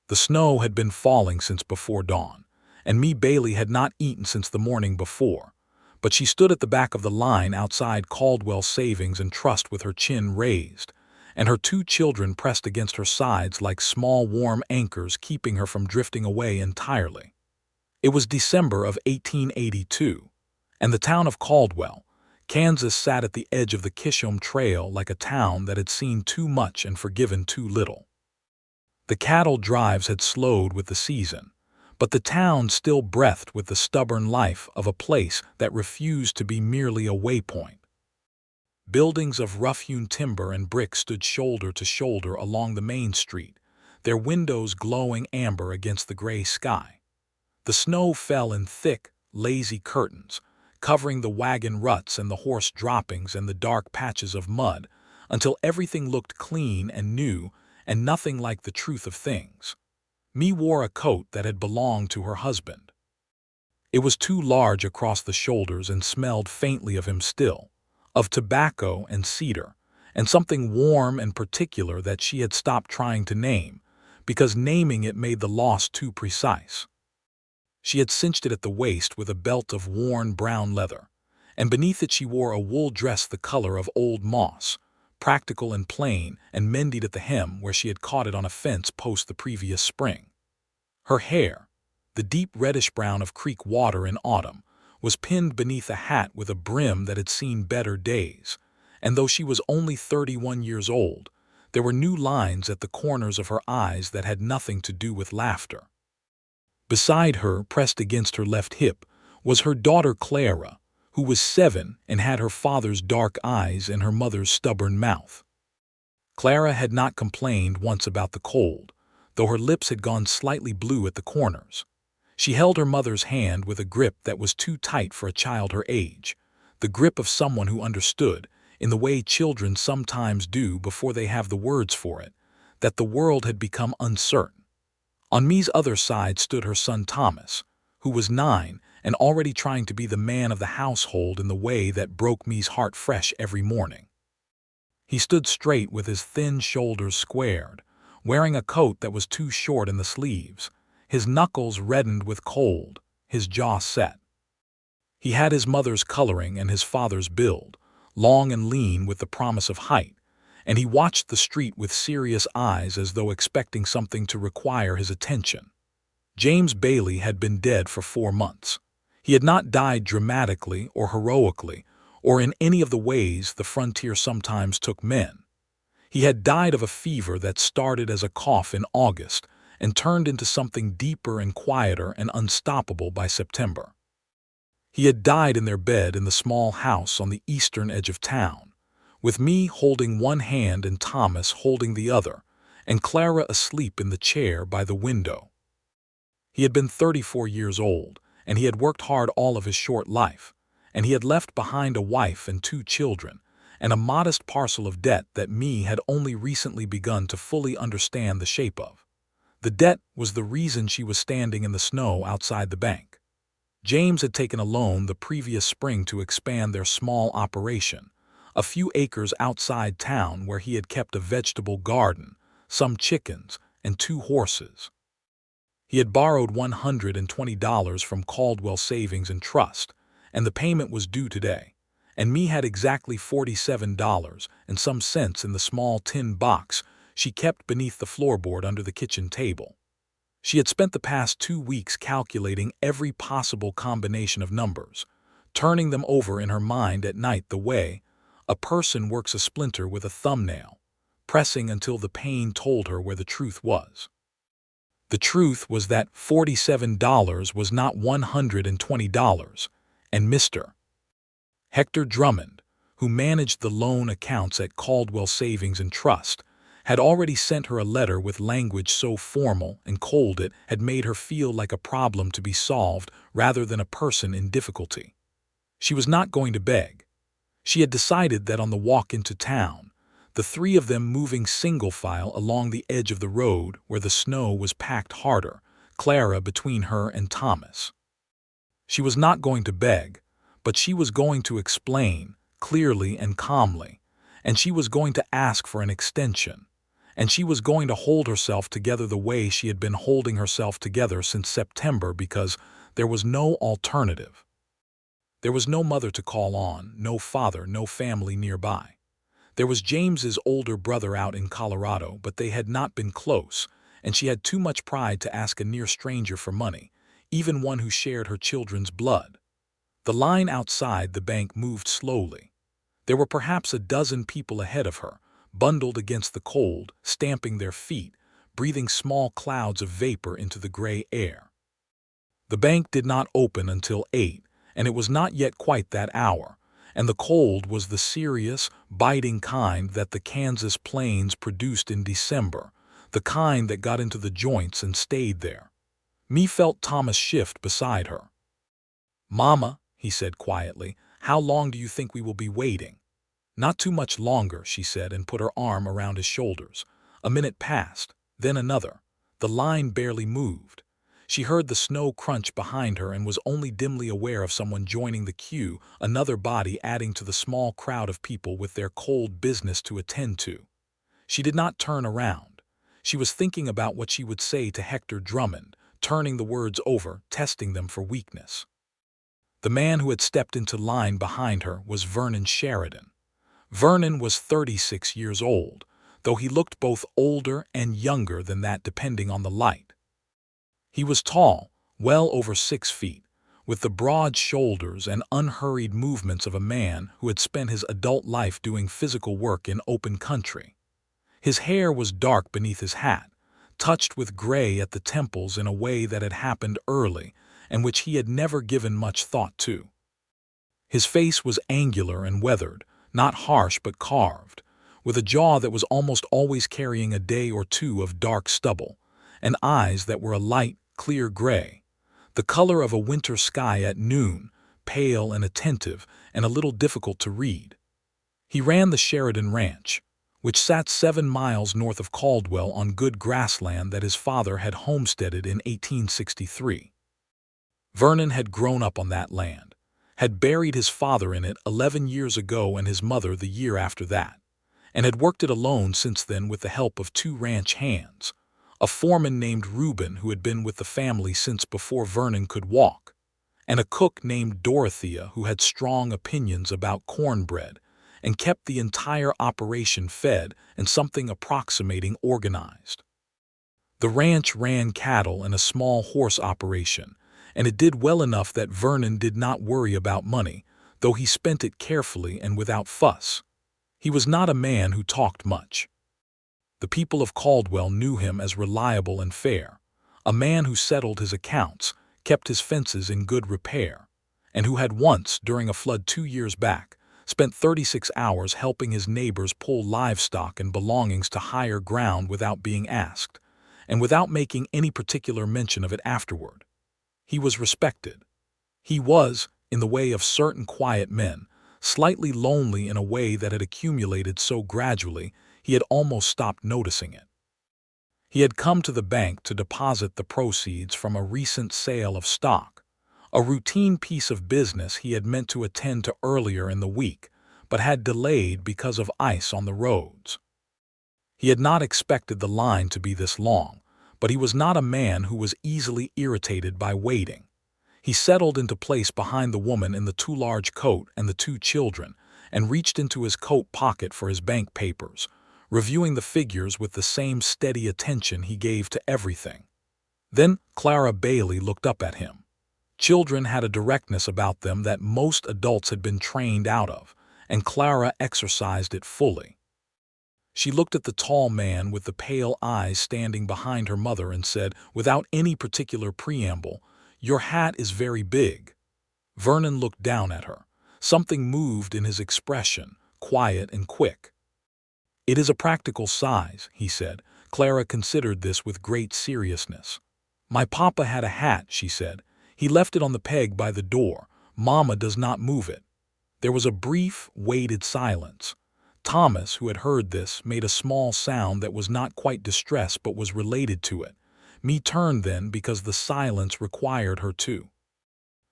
The snow had been falling since before dawn, and Mae Bailey had not eaten since the morning before, but she stood at the back of the line outside Caldwell Savings and Trust with her chin raised, and her two children pressed against her sides like small warm anchors keeping her from drifting away entirely. It was December of 1882, and the town of Caldwell, Kansas sat at the edge of the Kishom Trail like a town that had seen too much and forgiven too little. The cattle drives had slowed with the season, but the town still breathed with the stubborn life of a place that refused to be merely a waypoint. Buildings of rough-hewn timber and brick stood shoulder to shoulder along the main street, their windows glowing amber against the gray sky. The snow fell in thick, lazy curtains, covering the wagon ruts and the horse droppings and the dark patches of mud, until everything looked clean and new and nothing like the truth of things. Mae wore a coat that had belonged to her husband. It was too large across the shoulders and smelled faintly of him still, of tobacco and cedar, and something warm and particular that she had stopped trying to name, because naming it made the loss too precise. She had cinched it at the waist with a belt of worn brown leather, and beneath it she wore a wool dress the color of old moss, practical and plain, and mended at the hem where she had caught it on a fence post the previous spring. Her hair, the deep reddish-brown of creek water in autumn, was pinned beneath a hat with a brim that had seen better days, and though she was only 31 years old, there were new lines at the corners of her eyes that had nothing to do with laughter. Beside her, pressed against her left hip, was her daughter Clara, who was 7 and had her father's dark eyes and her mother's stubborn mouth. Clara had not complained once about the cold, though her lips had gone slightly blue at the corners. She held her mother's hand with a grip that was too tight for a child her age, the grip of someone who understood, in the way children sometimes do before they have the words for it, that the world had become uncertain. On Mae's other side stood her son Thomas, who was 9 and already trying to be the man of the household in the way that broke Mae's heart fresh every morning. He stood straight with his thin shoulders squared, wearing a coat that was too short in the sleeves, his knuckles reddened with cold, his jaw set. He had his mother's coloring and his father's build, long and lean with the promise of height, and he watched the street with serious eyes as though expecting something to require his attention. James Bailey had been dead for 4 months. He had not died dramatically or heroically, or in any of the ways the frontier sometimes took men. He had died of a fever that started as a cough in August and turned into something deeper and quieter and unstoppable by September. He had died in their bed in the small house on the eastern edge of town, with Mae holding one hand and Thomas holding the other, and Clara asleep in the chair by the window. He had been 34 years old, and he had worked hard all of his short life, and he had left behind a wife and 2 children, and a modest parcel of debt that Mae had only recently begun to fully understand the shape of. The debt was the reason she was standing in the snow outside the bank. James had taken a loan the previous spring to expand their small operation, a few acres outside town where he had kept a vegetable garden, some chickens, and 2 horses. He had borrowed $120 from Caldwell Savings and Trust, and the payment was due today, and Mae had exactly $47 and some cents in the small tin box she kept beneath the floorboard under the kitchen table. She had spent the past 2 weeks calculating every possible combination of numbers, turning them over in her mind at night the way a person works a splinter with a thumbnail, pressing until the pain told her where the truth was. The truth was that $47 was not $120, and Mr. Hector Drummond, who managed the loan accounts at Caldwell Savings and Trust, had already sent her a letter with language so formal and cold it had made her feel like a problem to be solved rather than a person in difficulty. She was not going to beg. She had decided that on the walk into town, the 3 of them moving single file along the edge of the road where the snow was packed harder, Clara between her and Thomas. She was not going to beg, but she was going to explain, clearly and calmly, and she was going to ask for an extension, and she was going to hold herself together the way she had been holding herself together since September because there was no alternative. There was no mother to call on, no father, no family nearby. There was James's older brother out in Colorado, but they had not been close, and she had too much pride to ask a near stranger for money, even one who shared her children's blood. The line outside the bank moved slowly. There were perhaps a dozen people ahead of her, bundled against the cold, stamping their feet, breathing small clouds of vapor into the gray air. The bank did not open until 8, and it was not yet quite that hour, and the cold was the serious, biting kind that the Kansas plains produced in December, the kind that got into the joints and stayed there. Me felt Thomas shift beside her. "Mama," he said quietly, "how long do you think we will be waiting?" "Not too much longer," she said, and put her arm around his shoulders. A minute passed, then another. The line barely moved. She heard the snow crunch behind her and was only dimly aware of someone joining the queue, another body adding to the small crowd of people with their cold business to attend to. She did not turn around. She was thinking about what she would say to Hector Drummond, turning the words over, testing them for weakness. The man who had stepped into line behind her was Vernon Sheridan. Vernon was 36 years old, though he looked both older and younger than that depending on the light. He was tall, well over 6 feet, with the broad shoulders and unhurried movements of a man who had spent his adult life doing physical work in open country. His hair was dark beneath his hat, touched with gray at the temples in a way that had happened early and which he had never given much thought to. His face was angular and weathered, not harsh but carved, with a jaw that was almost always carrying a day or two of dark stubble, and eyes that were a light, clear gray, the color of a winter sky at noon, pale and attentive and a little difficult to read. He ran the Sheridan Ranch, which sat 7 miles north of Caldwell on good grassland that his father had homesteaded in 1863. Vernon had grown up on that land, had buried his father in it 11 years ago and his mother the year after that, and had worked it alone since then with the help of 2 ranch hands, a foreman named Reuben who had been with the family since before Vernon could walk, and a cook named Dorothea who had strong opinions about cornbread and kept the entire operation fed and something approximating organized. The ranch ran cattle and a small horse operation, and it did well enough that Vernon did not worry about money, though he spent it carefully and without fuss. He was not a man who talked much. The people of Caldwell knew him as reliable and fair, a man who settled his accounts, kept his fences in good repair, and who had once, during a flood 2 years back, spent 36 hours helping his neighbors pull livestock and belongings to higher ground without being asked, and without making any particular mention of it afterward. He was respected. He was, in the way of certain quiet men, slightly lonely in a way that had accumulated so gradually he had almost stopped noticing it. He had come to the bank to deposit the proceeds from a recent sale of stock, a routine piece of business he had meant to attend to earlier in the week, but had delayed because of ice on the roads. He had not expected the line to be this long, but he was not a man who was easily irritated by waiting. He settled into place behind the woman in the too large coat and the 2 children, and reached into his coat pocket for his bank papers, reviewing the figures with the same steady attention he gave to everything. Then Clara Bailey looked up at him. Children had a directness about them that most adults had been trained out of, and Clara exercised it fully. She looked at the tall man with the pale eyes standing behind her mother and said, without any particular preamble, "Your hat is very big." Vernon looked down at her. Something moved in his expression, quiet and quick. "It is a practical size," he said. Clara considered this with great seriousness. "My papa had a hat," she said. "He left it on the peg by the door. Mama does not move it." There was a brief, weighted silence. Thomas, who had heard this, made a small sound that was not quite distress but was related to it. Me turned then because the silence required her to.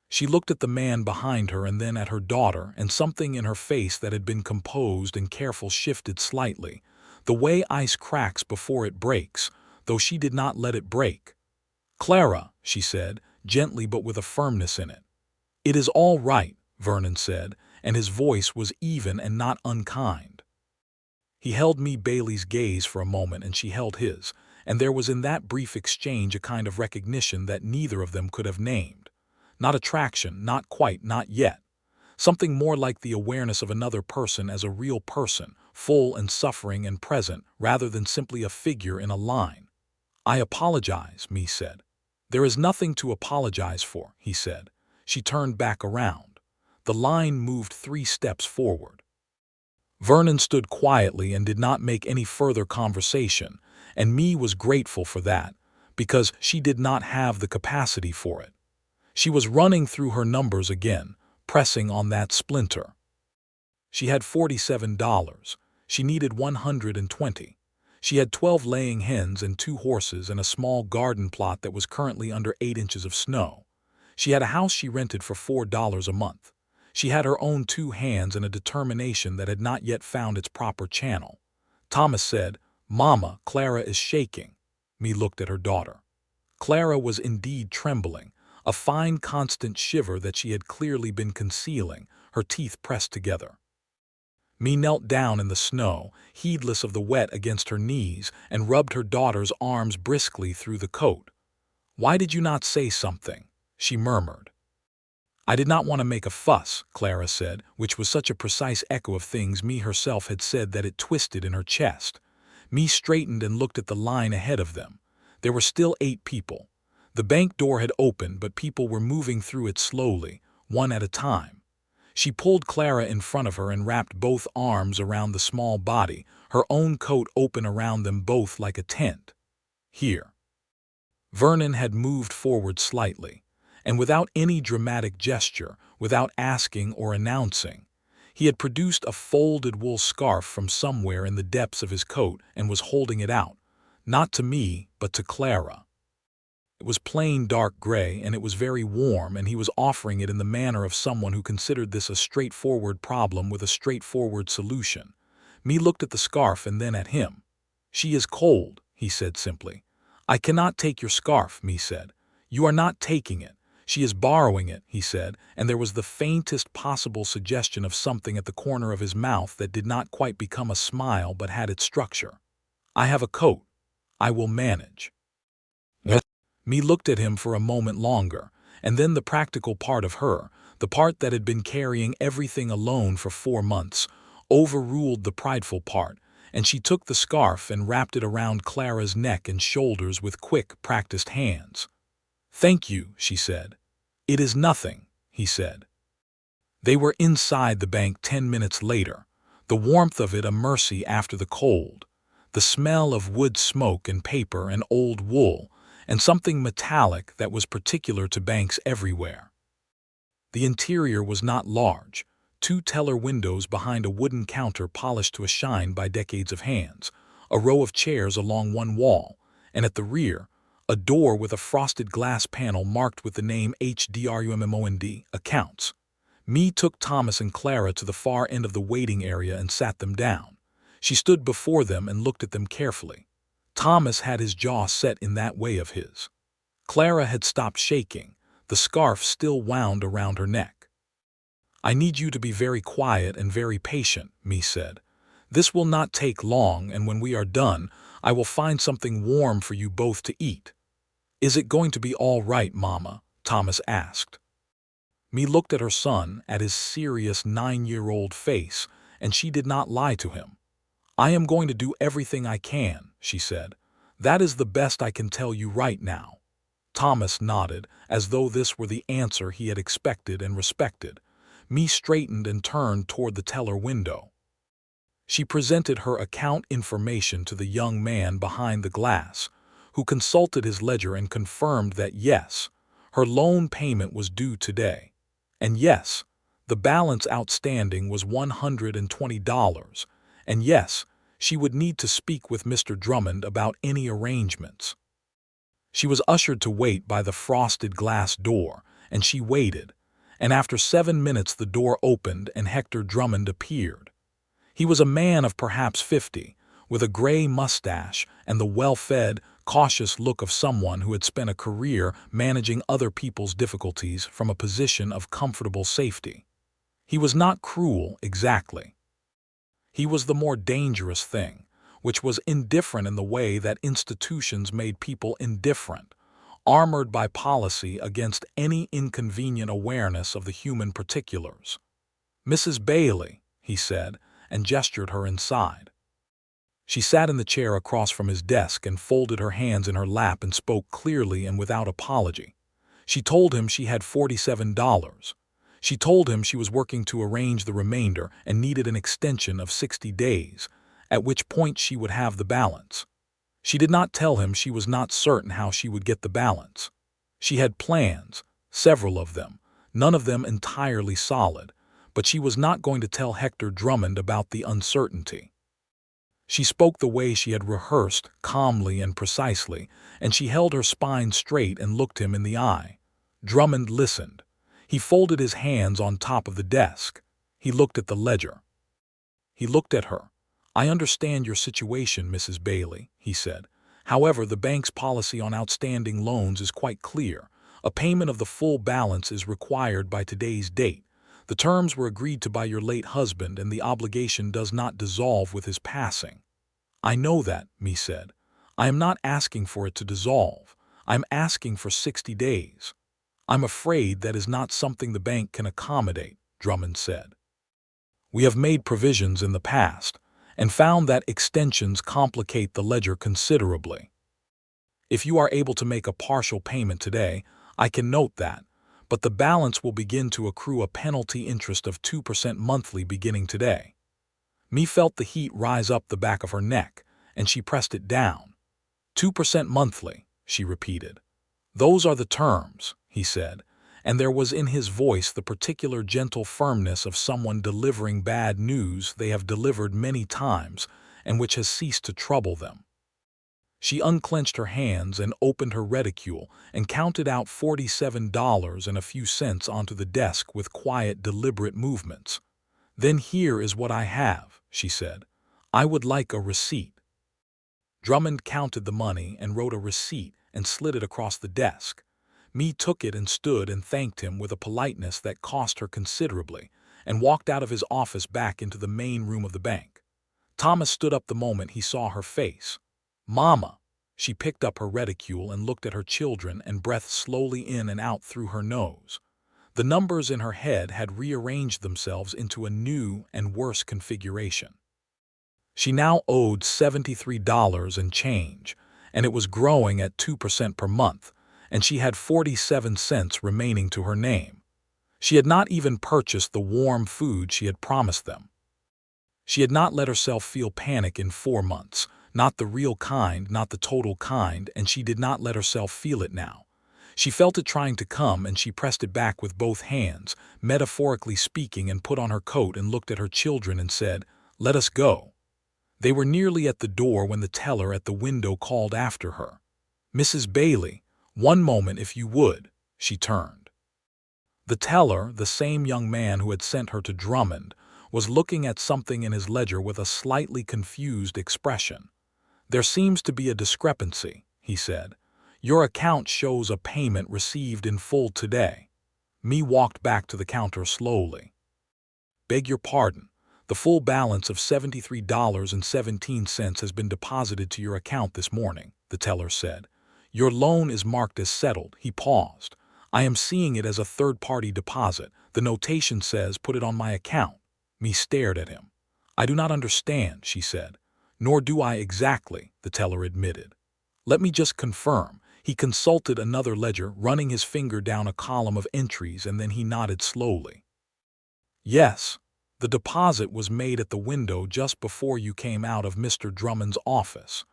She looked at the man behind her and then at her daughter, and something in her face that had been composed and careful shifted slightly, the way ice cracks before it breaks, though she did not let it break. "Clara," she said, gently but with a firmness in it. "It is all right," Vernon said, and his voice was even and not unkind. He held Mae Bailey's gaze for a moment and she held his, and there was in that brief exchange a kind of recognition that neither of them could have named. Not attraction, not quite, not yet. Something more like the awareness of another person as a real person, full and suffering and present, rather than simply a figure in a line. "I apologize," Mae said. "There is nothing to apologize for," he said. She turned back around. The line moved 3 steps forward. Vernon stood quietly and did not make any further conversation, and Mae was grateful for that, because she did not have the capacity for it. She was running through her numbers again, pressing on that splinter. She had $47. She needed 120. She had 12 laying hens and 2 horses and a small garden plot that was currently under 8 inches of snow. She had a house she rented for $4 a month. She had her own 2 hands and a determination that had not yet found its proper channel. Thomas said, "Mama, Clara is shaking." Mae looked at her daughter. Clara was indeed trembling, a fine constant shiver that she had clearly been concealing, her teeth pressed together. Mae knelt down in the snow, heedless of the wet against her knees, and rubbed her daughter's arms briskly through the coat. "Why did you not say something?" she murmured. "I did not want to make a fuss," Clara said, which was such a precise echo of things Mae herself had said that it twisted in her chest. Mae straightened and looked at the line ahead of them. There were still 8 people. The bank door had opened, but people were moving through it slowly, one at a time. She pulled Clara in front of her and wrapped both arms around the small body, her own coat open around them both like a tent. "Here." Vernon had moved forward slightly, and without any dramatic gesture, without asking or announcing, he had produced a folded wool scarf from somewhere in the depths of his coat and was holding it out, not to me, but to Clara. It was plain dark gray, and it was very warm, and he was offering it in the manner of someone who considered this a straightforward problem with a straightforward solution. Mae looked at the scarf and then at him. "She is cold," he said simply. "I cannot take your scarf," Mae said. "You are not taking it. She is borrowing it," he said, and there was the faintest possible suggestion of something at the corner of his mouth that did not quite become a smile but had its structure. "I have a coat. I will manage." Mae looked at him for a moment longer, and then the practical part of her, the part that had been carrying everything alone for 4 months, overruled the prideful part, and she took the scarf and wrapped it around Clara's neck and shoulders with quick, practiced hands. "Thank you," she said. "It is nothing," he said. They were inside the bank 10 minutes later, the warmth of it a mercy after the cold, the smell of wood smoke and paper and old wool, and something metallic that was particular to banks everywhere. The interior was not large, 2 teller windows behind a wooden counter polished to a shine by decades of hands, a row of chairs along one wall, and at the rear, a door with a frosted glass panel marked with the name HDRUMMOND, Accounts. Mae took Thomas and Clara to the far end of the waiting area and sat them down. She stood before them and looked at them carefully. Thomas had his jaw set in that way of his. Clara had stopped shaking, the scarf still wound around her neck. "I need you to be very quiet and very patient," Mae said. "This will not take long, and when we are done, I will find something warm for you both to eat." "Is it going to be all right, Mama?" Thomas asked. Mae looked at her son, at his serious 9-year-old face, and she did not lie to him. "I am going to do everything I can," she said. "That is the best I can tell you right now." Thomas nodded, as though this were the answer he had expected and respected. Mae straightened and turned toward the teller window. She presented her account information to the young man behind the glass, who consulted his ledger and confirmed that yes, her loan payment was due today. And yes, the balance outstanding was $120. And yes, she would need to speak with Mr. Drummond about any arrangements. She was ushered to wait by the frosted glass door, and she waited, and after 7 minutes the door opened and Hector Drummond appeared. He was a man of perhaps 50, with a gray mustache and the well-fed, cautious look of someone who had spent a career managing other people's difficulties from a position of comfortable safety. He was not cruel, exactly. He was the more dangerous thing, which was indifferent in the way that institutions made people indifferent, armored by policy against any inconvenient awareness of the human particulars. "Mrs. Bailey," he said, and gestured her inside. She sat in the chair across from his desk and folded her hands in her lap and spoke clearly and without apology. She told him she had $47. She told him she was working to arrange the remainder and needed an extension of 60 days, at which point she would have the balance. She did not tell him she was not certain how she would get the balance. She had plans, several of them, none of them entirely solid, but she was not going to tell Hector Drummond about the uncertainty. She spoke the way she had rehearsed, calmly and precisely, and she held her spine straight and looked him in the eye. Drummond listened. He folded his hands on top of the desk. He looked at the ledger. He looked at her. "I understand your situation, Mrs. Bailey," he said. "However, the bank's policy on outstanding loans is quite clear. A payment of the full balance is required by today's date. The terms were agreed to by your late husband, and the obligation does not dissolve with his passing." "I know that," Mae said. "I am not asking for it to dissolve. I am asking for 60 days. "I'm afraid that is not something the bank can accommodate," Drummond said. "We have made provisions in the past, and found that extensions complicate the ledger considerably. If you are able to make a partial payment today, I can note that, but the balance will begin to accrue a penalty interest of 2% monthly beginning today." Mae felt the heat rise up the back of her neck, and she pressed it down. 2% monthly, she repeated. "Those are the terms," he said, and there was in his voice the particular gentle firmness of someone delivering bad news they have delivered many times and which has ceased to trouble them. She unclenched her hands and opened her reticule and counted out $47 and a few cents onto the desk with quiet, deliberate movements. "Then here is what I have," she said. "I would like a receipt." Drummond counted the money and wrote a receipt and slid it across the desk. Mae took it and stood and thanked him with a politeness that cost her considerably, and walked out of his office back into the main room of the bank. Thomas stood up the moment he saw her face. "Mama." She picked up her reticule and looked at her children and breathed slowly in and out through her nose. The numbers in her head had rearranged themselves into a new and worse configuration. She now owed $73 and change, and it was growing at 2% per month, and she had 47 cents remaining to her name. She had not even purchased the warm food she had promised them. She had not let herself feel panic in 4 months, not the real kind, not the total kind, and she did not let herself feel it now. She felt it trying to come, and she pressed it back with both hands, metaphorically speaking, and put on her coat and looked at her children and said, "Let us go." They were nearly at the door when the teller at the window called after her. "Mrs. Bailey, one moment if you would." She turned. The teller, the same young man who had sent her to Drummond, was looking at something in his ledger with a slightly confused expression. "There seems to be a discrepancy," he said. "Your account shows a payment received in full today." Mae walked back to the counter slowly. "Beg your pardon. The full balance of $73.17 has been deposited to your account this morning," the teller said. "Your loan is marked as settled." He paused. "I am seeing it as a third-party deposit. The notation says put it on my account." Mae stared at him. "I do not understand," she said. "Nor do I exactly," the teller admitted. "Let me just confirm." He consulted another ledger, running his finger down a column of entries, and then he nodded slowly. "Yes. The deposit was made at the window just before you came out of Mr. Drummond's office.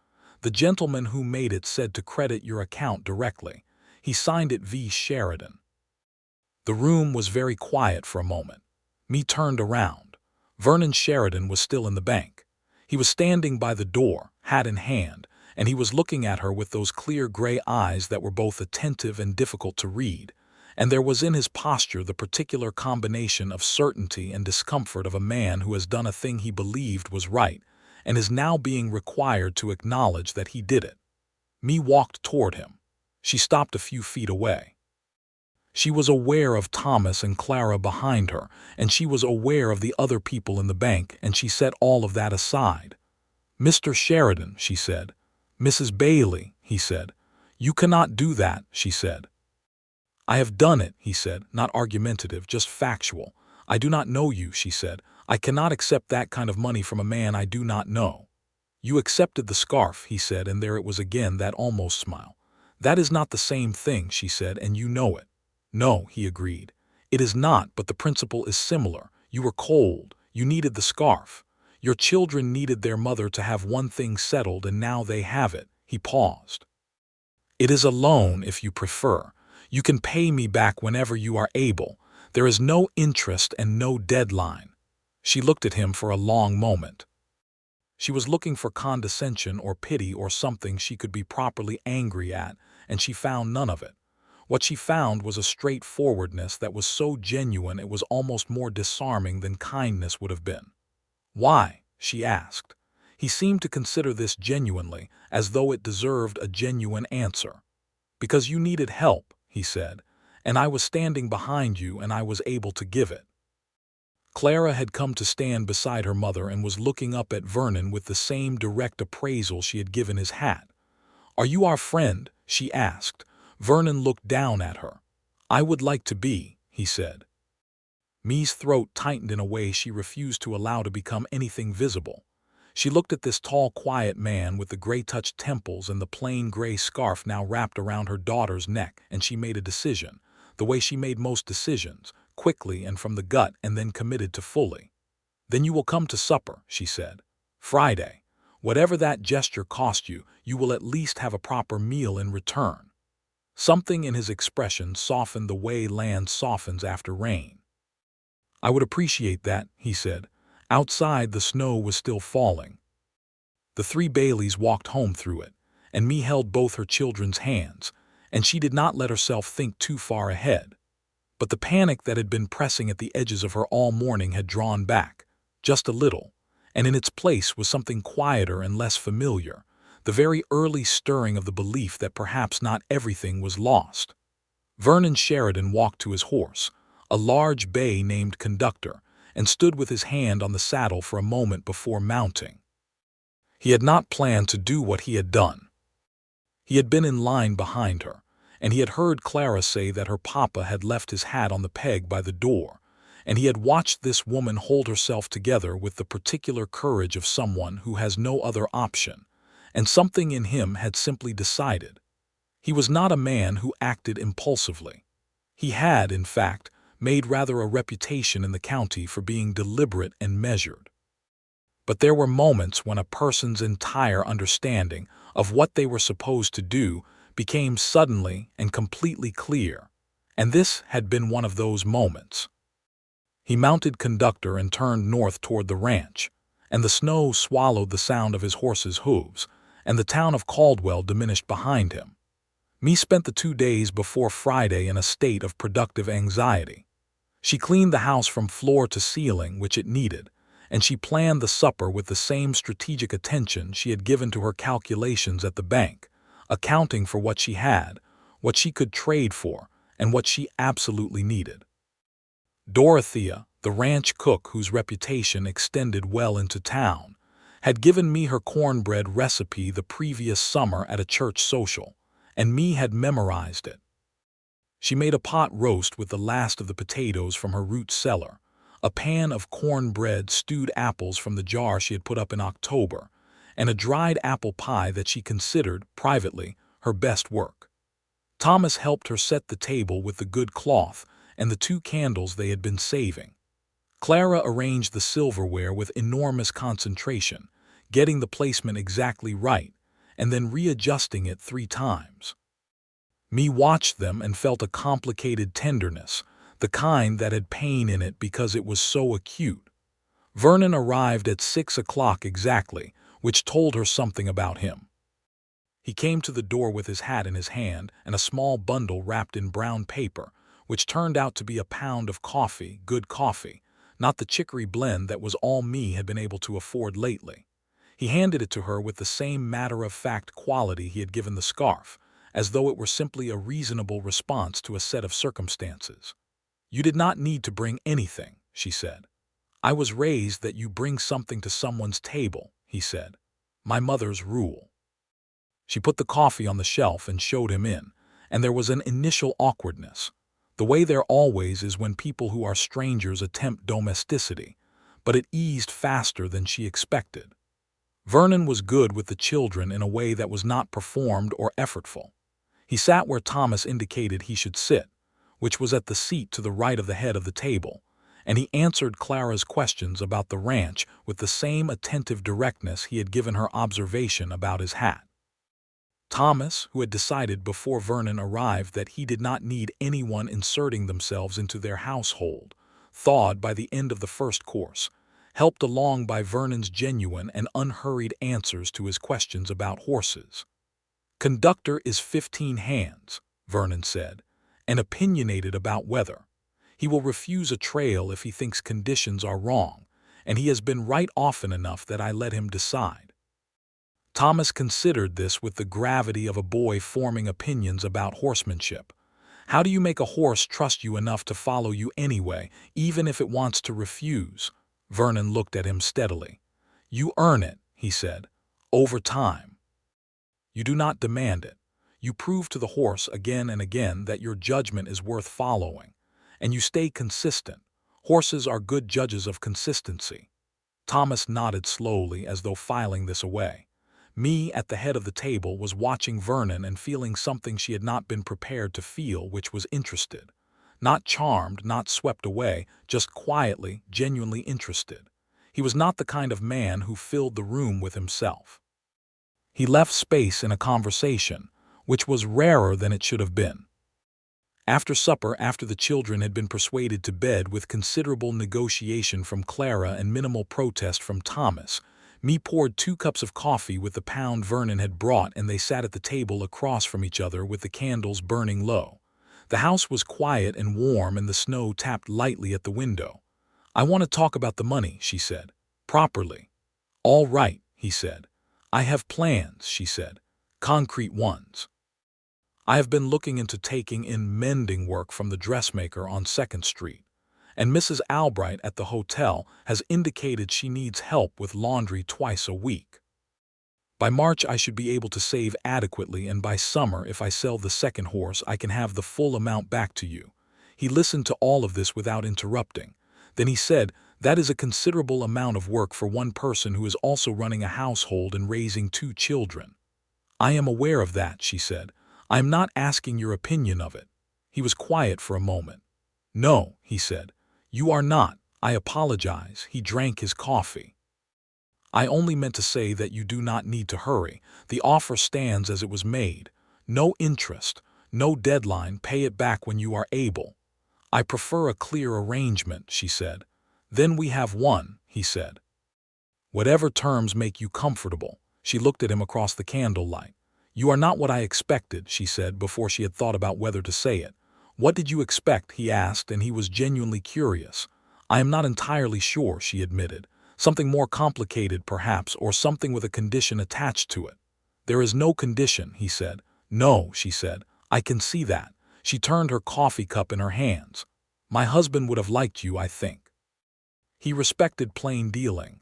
The gentleman who made it said to credit your account directly. He signed it V. Sheridan." The room was very quiet for a moment. Mae turned around. Vernon Sheridan was still in the bank. He was standing by the door, hat in hand, and he was looking at her with those clear gray eyes that were both attentive and difficult to read, and there was in his posture the particular combination of certainty and discomfort of a man who has done a thing he believed was right, and is now being required to acknowledge that he did it. Mae walked toward him. She stopped a few feet away. She was aware of Thomas and Clara behind her, and she was aware of the other people in the bank, and she set all of that aside. "Mr. Sheridan," she said. "Mrs. Bailey," he said. "You cannot do that," she said. "I have done it," he said, not argumentative, just factual. "I do not know you," she said. "I cannot accept that kind of money from a man I do not know." "You accepted the scarf," he said, and there it was again, that almost smile. "That is not the same thing," she said, "and you know it." "No," he agreed. "It is not, but the principle is similar. You were cold. You needed the scarf. Your children needed their mother to have one thing settled, and now they have it." He paused. "It is a loan, if you prefer. You can pay me back whenever you are able. There is no interest and no deadline." She looked at him for a long moment. She was looking for condescension or pity or something she could be properly angry at, and she found none of it. What she found was a straightforwardness that was so genuine it was almost more disarming than kindness would have been. "Why?" she asked. He seemed to consider this genuinely, as though it deserved a genuine answer. "Because you needed help," he said, "and I was standing behind you and I was able to give it." Clara had come to stand beside her mother and was looking up at Vernon with the same direct appraisal she had given his hat. "Are you our friend?" she asked. Vernon looked down at her. "I would like to be," he said. Mae's throat tightened in a way she refused to allow to become anything visible. She looked at this tall, quiet man with the gray-touched temples and the plain gray scarf now wrapped around her daughter's neck, and she made a decision, the way she made most decisions, quickly and from the gut, and then committed to fully. "Then you will come to supper," she said. "Friday. Whatever that gesture cost you, you will at least have a proper meal in return." Something in his expression softened the way land softens after rain. "I would appreciate that," he said. Outside, the snow was still falling. The three Baileys walked home through it, and Mae held both her children's hands, and she did not let herself think too far ahead. But the panic that had been pressing at the edges of her all morning had drawn back, just a little, and in its place was something quieter and less familiar, the very early stirring of the belief that perhaps not everything was lost. Vernon Sheridan walked to his horse, a large bay named Conductor, and stood with his hand on the saddle for a moment before mounting. He had not planned to do what he had done. He had been in line behind her, and he had heard Clara say that her papa had left his hat on the peg by the door, and he had watched this woman hold herself together with the particular courage of someone who has no other option, and something in him had simply decided. He was not a man who acted impulsively. He had, in fact, made rather a reputation in the county for being deliberate and measured. But there were moments when a person's entire understanding of what they were supposed to do became suddenly and completely clear, and this had been one of those moments. He mounted Conductor and turned north toward the ranch, and the snow swallowed the sound of his horse's hooves, and the town of Caldwell diminished behind him. Mae spent the 2 days before Friday in a state of productive anxiety. She cleaned the house from floor to ceiling, which it needed, and she planned the supper with the same strategic attention she had given to her calculations at the bank, accounting for what she had, what she could trade for, and what she absolutely needed. Dorothea, the ranch cook whose reputation extended well into town, had given me her cornbread recipe the previous summer at a church social, and Mae had memorized it. She made a pot roast with the last of the potatoes from her root cellar, a pan of cornbread, stewed apples from the jar she had put up in October, and a dried apple pie that she considered, privately, her best work. Thomas helped her set the table with the good cloth and the 2 candles they had been saving. Clara arranged the silverware with enormous concentration, getting the placement exactly right, and then readjusting it 3 times. Mae watched them and felt a complicated tenderness, the kind that had pain in it because it was so acute. Vernon arrived at 6 o'clock exactly, which told her something about him. He came to the door with his hat in his hand and a small bundle wrapped in brown paper, which turned out to be a pound of coffee, good coffee, not the chicory blend that was all Mae had been able to afford lately. He handed it to her with the same matter-of-fact quality he had given the scarf, as though it were simply a reasonable response to a set of circumstances. "You did not need to bring anything," she said. "I was raised that you bring something to someone's table," he said. "My mother's rule." She put the coffee on the shelf and showed him in, and there was an initial awkwardness. The way there always is when people who are strangers attempt domesticity, but it eased faster than she expected. Vernon was good with the children in a way that was not performed or effortful. He sat where Thomas indicated he should sit, which was at the seat to the right of the head of the table, and he answered Clara's questions about the ranch with the same attentive directness he had given her observation about his hat. Thomas, who had decided before Vernon arrived that he did not need anyone inserting themselves into their household, thawed by the end of the first course, helped along by Vernon's genuine and unhurried answers to his questions about horses. "Conductor is 15 hands," Vernon said, and opinionated about weather. "He will refuse a trail if he thinks conditions are wrong, and he has been right often enough that I let him decide." Thomas considered this with the gravity of a boy forming opinions about horsemanship. "How do you make a horse trust you enough to follow you anyway, even if it wants to refuse?" Vernon looked at him steadily. "You earn it," he said, "over time. You do not demand it. You prove to the horse again and again that your judgment is worth following, and you stay consistent. Horses are good judges of consistency." Thomas nodded slowly as though filing this away. Me at the head of the table was watching Vernon and feeling something she had not been prepared to feel, which was interested. Not charmed, not swept away, just quietly, genuinely interested. He was not the kind of man who filled the room with himself. He left space in a conversation, which was rarer than it should have been. After supper, after the children had been persuaded to bed with considerable negotiation from Clara and minimal protest from Thomas, Me poured 2 cups of coffee with the pound Vernon had brought, and they sat at the table across from each other with the candles burning low. The house was quiet and warm, and the snow tapped lightly at the window. "I want to talk about the money," she said. "Properly." "All right," he said. "I have plans," she said. "Concrete ones. I have been looking into taking in mending work from the dressmaker on 2nd Street. And Mrs. Albright at the hotel has indicated she needs help with laundry twice a week. By March I should be able to save adequately, and by summer, if I sell the second horse, I can have the full amount back to you." He listened to all of this without interrupting. Then he said, "That is a considerable amount of work for one person who is also running a household and raising 2 children." "I am aware of that," she said. "I am not asking your opinion of it." He was quiet for a moment. "No," he said. "You are not. I apologize." He drank his coffee. "I only meant to say that you do not need to hurry. The offer stands as it was made. No interest, no deadline, pay it back when you are able." "I prefer a clear arrangement," she said. "Then we have one," he said. "Whatever terms make you comfortable." She looked at him across the candlelight. "You are not what I expected," she said before she had thought about whether to say it. "What did you expect?" he asked, and he was genuinely curious. "I am not entirely sure," she admitted. "Something more complicated, perhaps, or something with a condition attached to it." "There is no condition," he said. "No," she said. "I can see that." She turned her coffee cup in her hands. "My husband would have liked you, I think. He respected plain dealing."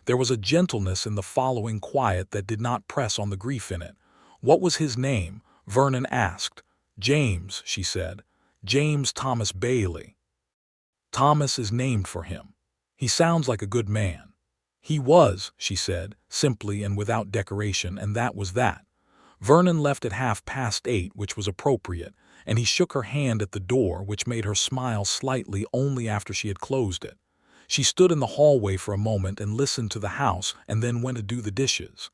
There was a gentleness in the following quiet that did not press on the grief in it. "What was his name?" Vernon asked. "James," she said. "James Thomas Bailey." "Thomas is named for him. He sounds like a good man." "He was," she said, simply and without decoration, and that was that. Vernon left at 8:30, which was appropriate, and he shook her hand at the door, which made her smile slightly only after she had closed it. She stood in the hallway for a moment and listened to the house, and then went to do the dishes.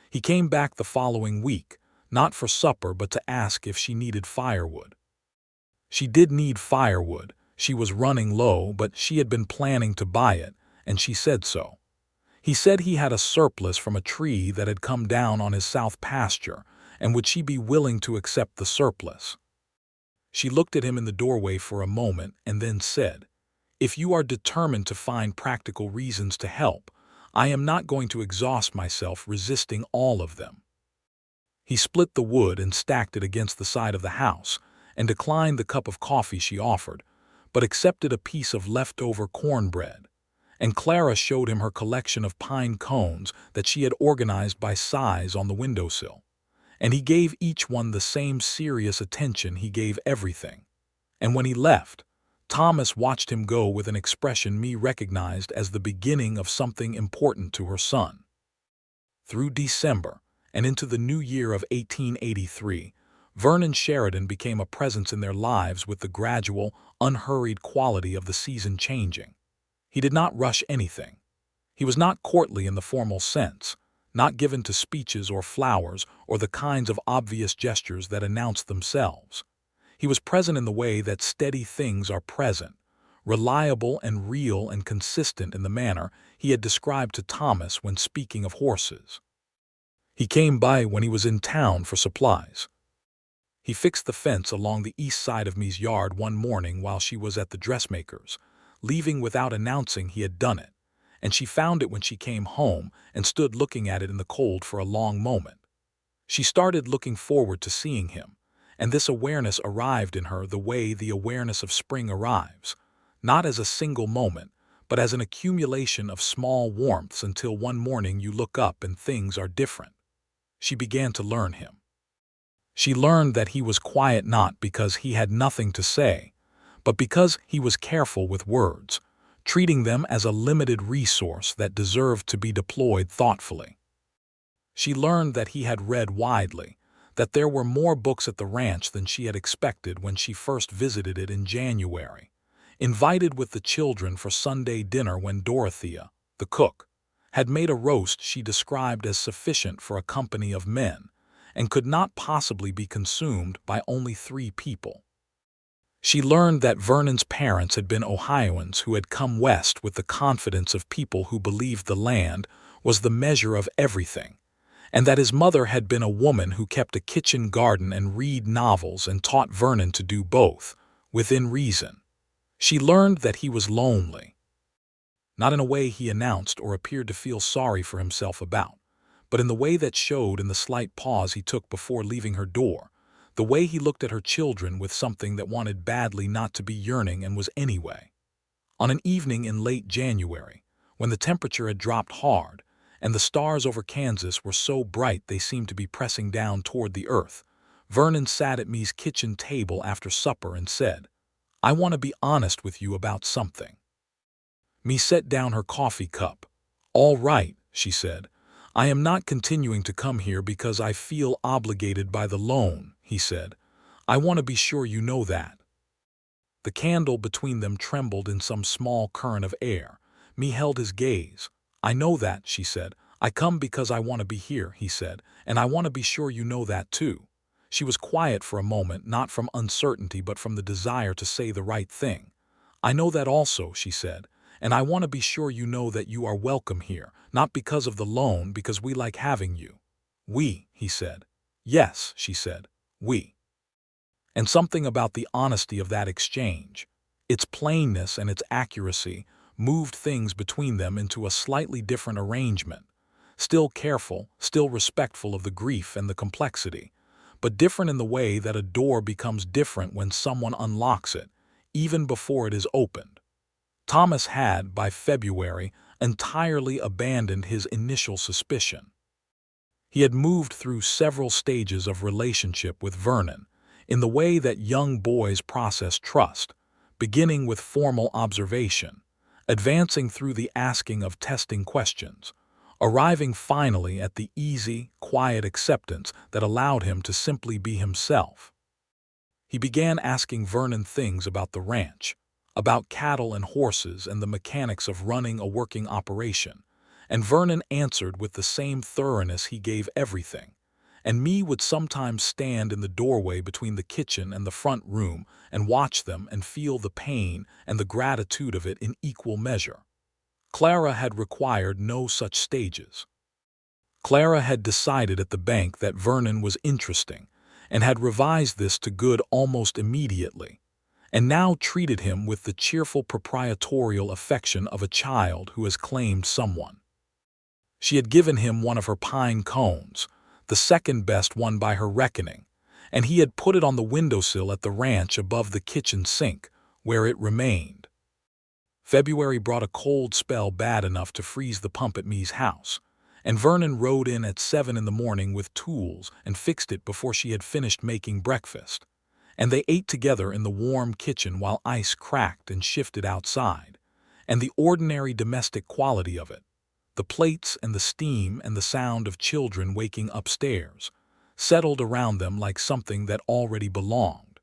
He came back the following week, not for supper but to ask if she needed firewood. She did need firewood. She was running low, but she had been planning to buy it, and she said so. He said he had a surplus from a tree that had come down on his south pasture, and would she be willing to accept the surplus? She looked at him in the doorway for a moment and then said, "If you are determined to find practical reasons to help, I am not going to exhaust myself resisting all of them." He split the wood and stacked it against the side of the house, and declined the cup of coffee she offered, but accepted a piece of leftover cornbread. And Clara showed him her collection of pine cones that she had organized by size on the windowsill, and he gave each one the same serious attention he gave everything. And when he left, Thomas watched him go with an expression Mae recognized as the beginning of something important to her son. Through December and into the new year of 1883, Vernon Sheridan became a presence in their lives with the gradual, unhurried quality of the season changing. He did not rush anything. He was not courtly in the formal sense, not given to speeches or flowers or the kinds of obvious gestures that announce themselves. He was present in the way that steady things are present, reliable and real and consistent in the manner he had described to Thomas when speaking of horses. He came by when he was in town for supplies. He fixed the fence along the east side of Mae's yard one morning while she was at the dressmaker's, leaving without announcing he had done it, and she found it when she came home and stood looking at it in the cold for a long moment. She started looking forward to seeing him, and this awareness arrived in her the way the awareness of spring arrives, not as a single moment, but as an accumulation of small warmths until one morning you look up and things are different. She began to learn him. She learned that he was quiet not because he had nothing to say, but because he was careful with words, treating them as a limited resource that deserved to be deployed thoughtfully. She learned that he had read widely, that there were more books at the ranch than she had expected when she first visited it in January, invited with the children for Sunday dinner when Dorothea, the cook, had made a roast she described as sufficient for a company of men, and could not possibly be consumed by only 3 people. She learned that Vernon's parents had been Ohioans who had come west with the confidence of people who believed the land was the measure of everything, and that his mother had been a woman who kept a kitchen garden and read novels and taught Vernon to do both, within reason. She learned that he was lonely, not in a way he announced or appeared to feel sorry for himself about, but in the way that showed in the slight pause he took before leaving her door, the way he looked at her children with something that wanted badly not to be yearning and was anyway. On an evening in late January, when the temperature had dropped hard, and the stars over Kansas were so bright they seemed to be pressing down toward the earth, Vernon sat at Mae's kitchen table after supper and said, "I want to be honest with you about something." Mae set down her coffee cup. "All right," she said. "I am not continuing to come here because I feel obligated by the loan," he said. "I want to be sure you know that." The candle between them trembled in some small current of air. Mae held his gaze. "I know that," she said. "I come because I want to be here," he said, "and I want to be sure you know that too." She was quiet for a moment, not from uncertainty but from the desire to say the right thing. "I know that also," she said, "and I want to be sure you know that you are welcome here, not because of the loan, because we like having you." "We," he said. "Yes," she said, "we." And something about the honesty of that exchange, its plainness and its accuracy, moved things between them into a slightly different arrangement, still careful, still respectful of the grief and the complexity, but different in the way that a door becomes different when someone unlocks it, even before it is opened. Thomas had, by February, entirely abandoned his initial suspicion. He had moved through several stages of relationship with Vernon, in the way that young boys process trust, beginning with formal observation, advancing through the asking of testing questions, arriving finally at the easy, quiet acceptance that allowed him to simply be himself. He began asking Vernon things about the ranch, about cattle and horses and the mechanics of running a working operation, and Vernon answered with the same thoroughness he gave everything, and Mae would sometimes stand in the doorway between the kitchen and the front room and watch them and feel the pain and the gratitude of it in equal measure. Clara had required no such stages. Clara had decided at the bank that Vernon was interesting, and had revised this to good almost immediately, and now treated him with the cheerful proprietorial affection of a child who has claimed someone. She had given him one of her pine cones, the second best one by her reckoning, and he had put it on the windowsill at the ranch above the kitchen sink, where it remained. February brought a cold spell bad enough to freeze the pump at Me's house, and Vernon rode in at 7 in the morning with tools and fixed it before she had finished making breakfast. And they ate together in the warm kitchen while ice cracked and shifted outside, and the ordinary domestic quality of it, the plates and the steam and the sound of children waking upstairs, settled around them like something that already belonged.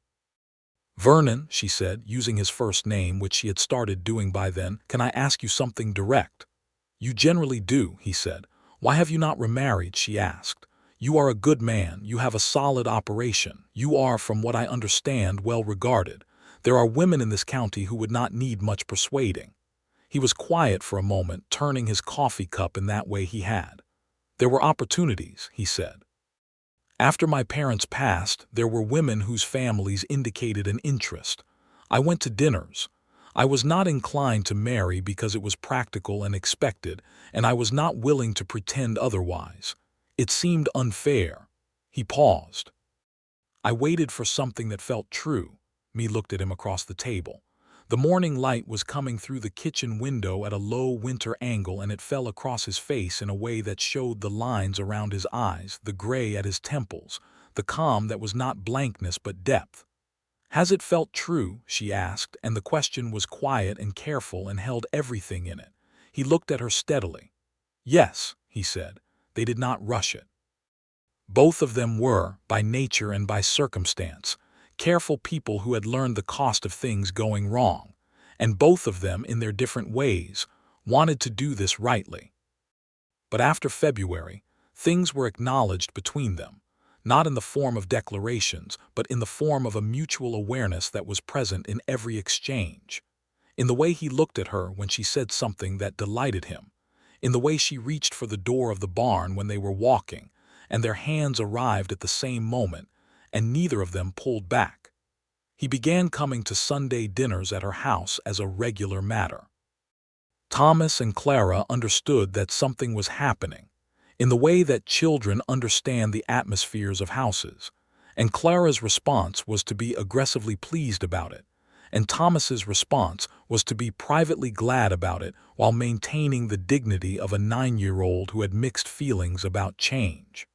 "Vernon," she said, using his first name, which she had started doing by then, "can I ask you something direct?" "You generally do," he said. "Why have you not remarried?" she asked. "You are a good man, you have a solid operation, you are, from what I understand, well regarded. There are women in this county who would not need much persuading." He was quiet for a moment, turning his coffee cup in that way he had. "There were opportunities," he said. "After my parents passed, there were women whose families indicated an interest. I went to dinners. I was not inclined to marry because it was practical and expected, and I was not willing to pretend otherwise. It seemed unfair." He paused. "I waited for something that felt true." Me looked at him across the table. The morning light was coming through the kitchen window at a low winter angle, and it fell across his face in a way that showed the lines around his eyes, the gray at his temples, the calm that was not blankness but depth. "Has it felt true?" she asked, and the question was quiet and careful and held everything in it. He looked at her steadily. "Yes," he said. "They did not rush it. Both of them were, by nature and by circumstance, careful people who had learned the cost of things going wrong, and both of them, in their different ways, wanted to do this rightly. But after February, things were acknowledged between them, not in the form of declarations, but in the form of a mutual awareness that was present in every exchange, in the way he looked at her when she said something that delighted him, in the way she reached for the door of the barn when they were walking, and their hands arrived at the same moment, and neither of them pulled back. He began coming to Sunday dinners at her house as a regular matter. Thomas and Clara understood that something was happening, in the way that children understand the atmospheres of houses, and Clara's response was to be aggressively pleased about it, and Thomas's response was to be privately glad about it while maintaining the dignity of a 9-year-old who had mixed feelings about change.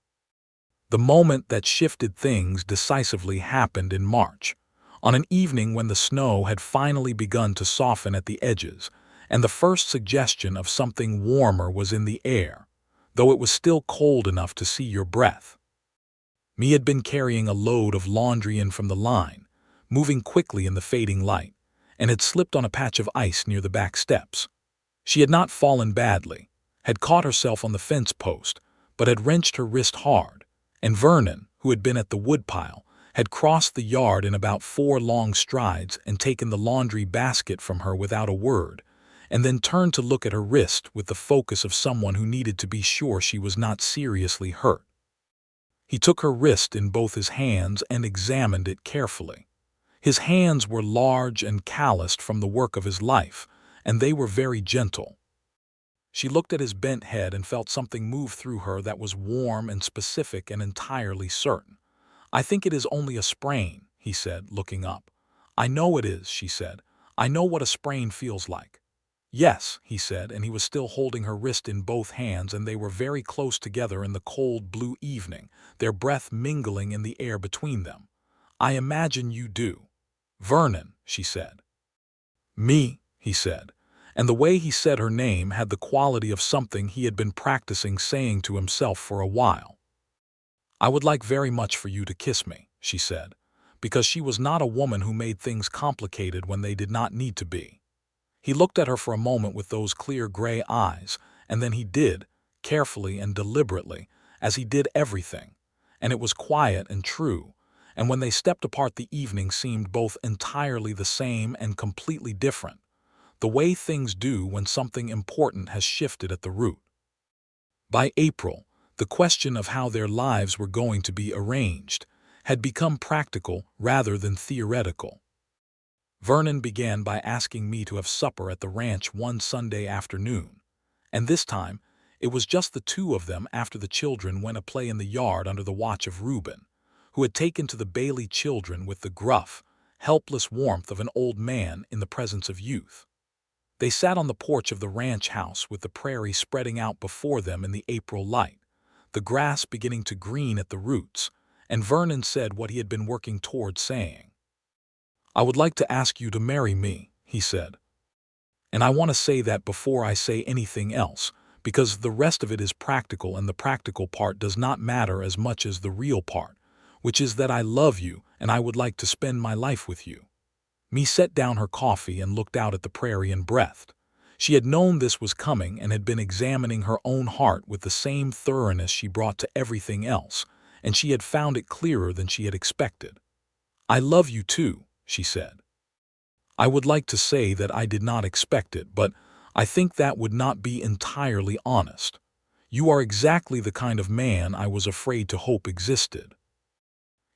The moment that shifted things decisively happened in March, on an evening when the snow had finally begun to soften at the edges, and the first suggestion of something warmer was in the air, though it was still cold enough to see your breath. Me had been carrying a load of laundry in from the line, moving quickly in the fading light, and had slipped on a patch of ice near the back steps. She had not fallen badly, had caught herself on the fence post, but had wrenched her wrist hard, and Vernon, who had been at the woodpile, had crossed the yard in about 4 long strides and taken the laundry basket from her without a word, and then turned to look at her wrist with the focus of someone who needed to be sure she was not seriously hurt. He took her wrist in both his hands and examined it carefully. His hands were large and calloused from the work of his life, and they were very gentle. She looked at his bent head and felt something move through her that was warm and specific and entirely certain. "I think it is only a sprain," he said, looking up. "I know it is," she said. "I know what a sprain feels like." "Yes," he said, and he was still holding her wrist in both hands, and they were very close together in the cold blue evening, their breath mingling in the air between them. "I imagine you do." "Vernon," she said. "Me," he said, and the way he said her name had the quality of something he had been practicing saying to himself for a while. "I would like very much for you to kiss me," she said, because she was not a woman who made things complicated when they did not need to be. He looked at her for a moment with those clear gray eyes, and then he did, carefully and deliberately, as he did everything, and it was quiet and true, and when they stepped apart the evening seemed both entirely the same and completely different, the way things do when something important has shifted at the root. By April, the question of how their lives were going to be arranged had become practical rather than theoretical. Vernon began by asking me to have supper at the ranch one Sunday afternoon, and this time It was just the two of them after the children went to play in the yard under the watch of Reuben, who had taken to the Bailey children with the gruff, helpless warmth of an old man in the presence of youth. They sat on the porch of the ranch house with the prairie spreading out before them in the April light, the grass beginning to green at the roots, and Vernon said what he had been working toward saying. "I would like to ask you to marry me," he said. "And I want to say that before I say anything else, because the rest of it is practical and the practical part does not matter as much as the real part, which is that I love you and I would like to spend my life with you." Mee set down her coffee and looked out at the prairie and breathed. She had known this was coming and had been examining her own heart with the same thoroughness she brought to everything else, and she had found it clearer than she had expected. "I love you too," she said. "I would like to say that I did not expect it, but I think that would not be entirely honest. You are exactly the kind of man I was afraid to hope existed."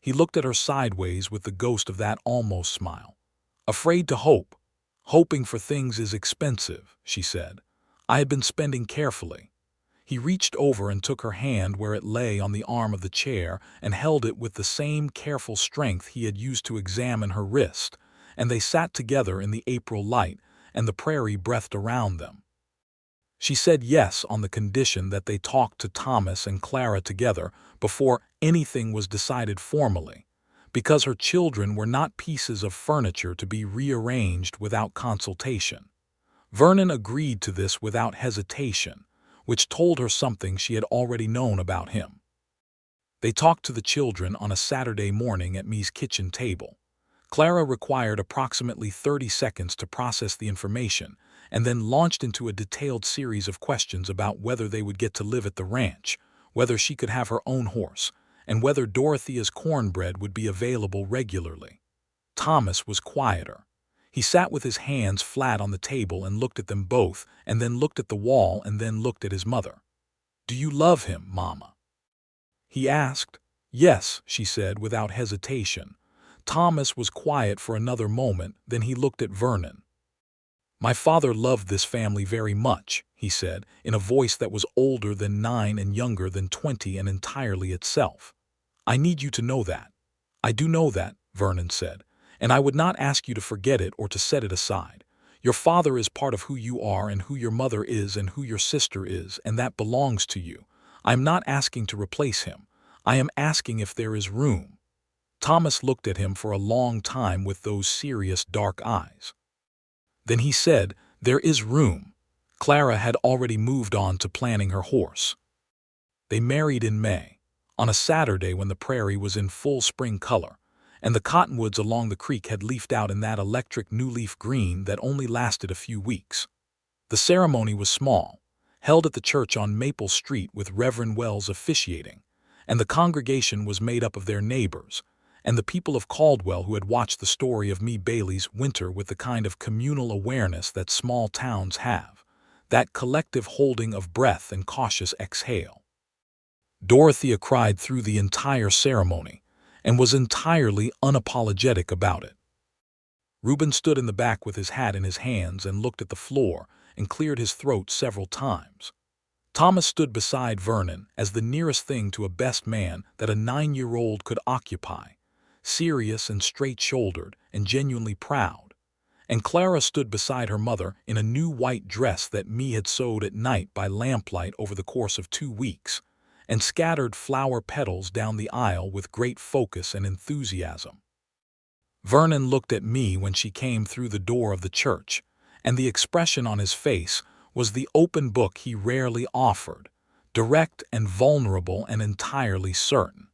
He looked at her sideways with the ghost of that almost smile. "Afraid to hope. Hoping for things is expensive," she said. "I had been spending carefully." He reached over and took her hand where it lay on the arm of the chair and held it with the same careful strength he had used to examine her wrist, and they sat together in the April light, and the prairie breathed around them. She said yes on the condition that they talked to Thomas and Clara together before anything was decided formally, because her children were not pieces of furniture to be rearranged without consultation. Vernon agreed to this without hesitation, which told her something she had already known about him. They talked to the children on a Saturday morning at Mee's kitchen table. Clara required approximately 30 seconds to process the information and then launched into a detailed series of questions about whether they would get to live at the ranch, whether she could have her own horse, and whether Dorothea's cornbread would be available regularly. Thomas was quieter. He sat with his hands flat on the table and looked at them both, and then looked at the wall and then looked at his mother. "Do you love him, Mama?" he asked. "Yes," she said without hesitation. Thomas was quiet for another moment, then he looked at Vernon. "My father loved this family very much," he said, in a voice that was older than 9 and younger than 20 and entirely itself. "I need you to know that." "I do know that," Vernon said, "and I would not ask you to forget it or to set it aside. Your father is part of who you are and who your mother is and who your sister is, and that belongs to you. I am not asking to replace him. I am asking if there is room." Thomas looked at him for a long time with those serious dark eyes. Then he said, "There is room." Clara had already moved on to planning her horse. They married in May, on a Saturday when the prairie was in full spring color, and the cottonwoods along the creek had leafed out in that electric new-leaf green that only lasted a few weeks. The ceremony was small, held at the church on Maple Street with Reverend Wells officiating, and the congregation was made up of their neighbors, and the people of Caldwell who had watched the story of Mae Bailey's winter with the kind of communal awareness that small towns have, that collective holding of breath and cautious exhale. Dorothea cried through the entire ceremony and was entirely unapologetic about it. Reuben stood in the back with his hat in his hands and looked at the floor and cleared his throat several times. Thomas stood beside Vernon as the nearest thing to a best man that a 9-year-old could occupy, serious and straight-shouldered and genuinely proud, and Clara stood beside her mother in a new white dress that Mee had sewed at night by lamplight over the course of 2 weeks, and scattered flower petals down the aisle with great focus and enthusiasm. Vernon looked at Mee when she came through the door of the church, and the expression on his face was the open book he rarely offered, direct and vulnerable and entirely certain.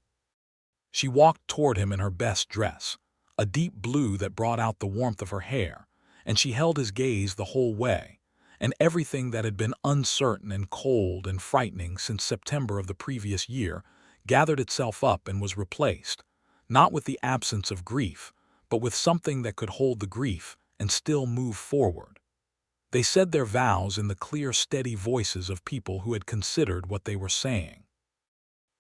She walked toward him in her best dress, a deep blue that brought out the warmth of her hair, and she held his gaze the whole way, and everything that had been uncertain and cold and frightening since September of the previous year gathered itself up and was replaced, not with the absence of grief, but with something that could hold the grief and still move forward. They said their vows in the clear, steady voices of people who had considered what they were saying.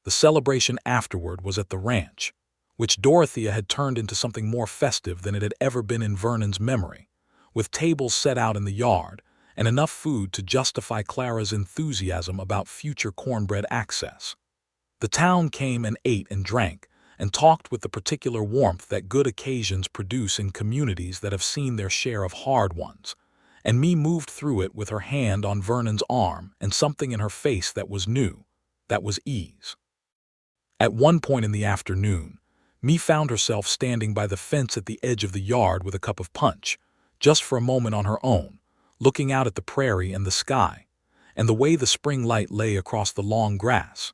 The celebration afterward was at the ranch, which Dorothea had turned into something more festive than it had ever been in Vernon's memory, with tables set out in the yard, and enough food to justify Clara's enthusiasm about future cornbread access. The town came and ate and drank, and talked with the particular warmth that good occasions produce in communities that have seen their share of hard ones, and me moved through it with her hand on Vernon's arm and something in her face that was new, that was ease. At one point in the afternoon, me found herself standing by the fence at the edge of the yard with a cup of punch, just for a moment on her own, looking out at the prairie and the sky, and the way the spring light lay across the long grass.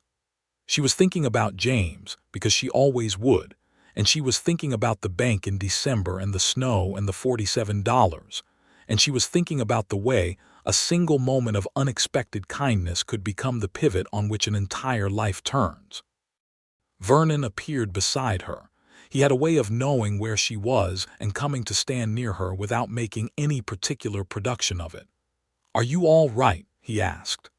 She was thinking about James, because she always would, and she was thinking about the bank in December and the snow and the $47, and she was thinking about the way a single moment of unexpected kindness could become the pivot on which an entire life turns. Vernon appeared beside her. He had a way of knowing where she was and coming to stand near her without making any particular production of it. "Are you all right?" he asked.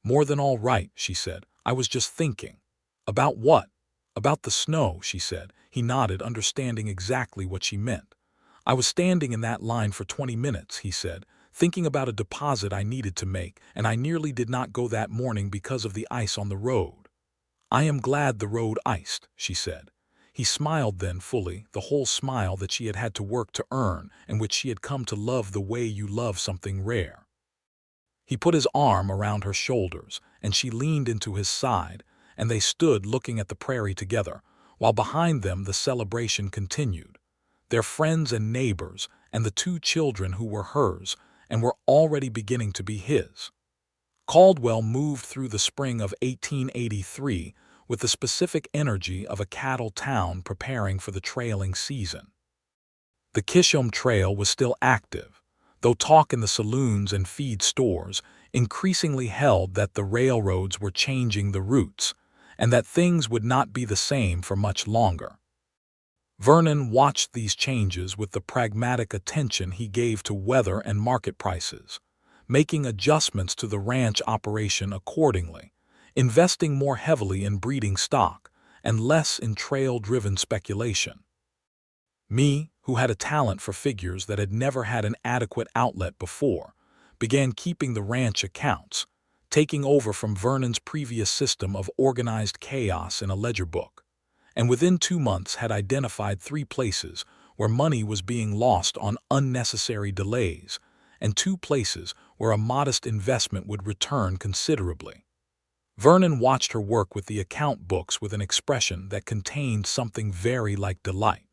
"More than all right," she said. "I was just thinking." "About what?" "About the snow," she said. He nodded, understanding exactly what she meant. "I was standing in that line for 20 minutes, he said, thinking about a deposit I needed to make, and I nearly did not go that morning because of the ice on the road." "I am glad the road iced," she said. He smiled then fully, the whole smile that she had had to work to earn and which she had come to love the way you love something rare. He put his arm around her shoulders, and she leaned into his side, and they stood looking at the prairie together, while behind them the celebration continued. Their friends and neighbors, and the 2 children who were hers, and were already beginning to be his. Caldwell moved through the spring of 1883 with the specific energy of a cattle town preparing for the trailing season. The Kishom Trail was still active, though talk in the saloons and feed stores increasingly held that the railroads were changing the routes, and that things would not be the same for much longer. Vernon watched these changes with the pragmatic attention he gave to weather and market prices, making adjustments to the ranch operation accordingly, investing more heavily in breeding stock and less in trail-driven speculation. Me, who had a talent for figures that had never had an adequate outlet before, began keeping the ranch accounts, taking over from Vernon's previous system of organized chaos in a ledger book, and within 2 months had identified 3 places where money was being lost on unnecessary delays, and 2 places where a modest investment would return considerably. Vernon watched her work with the account books with an expression that contained something very like delight.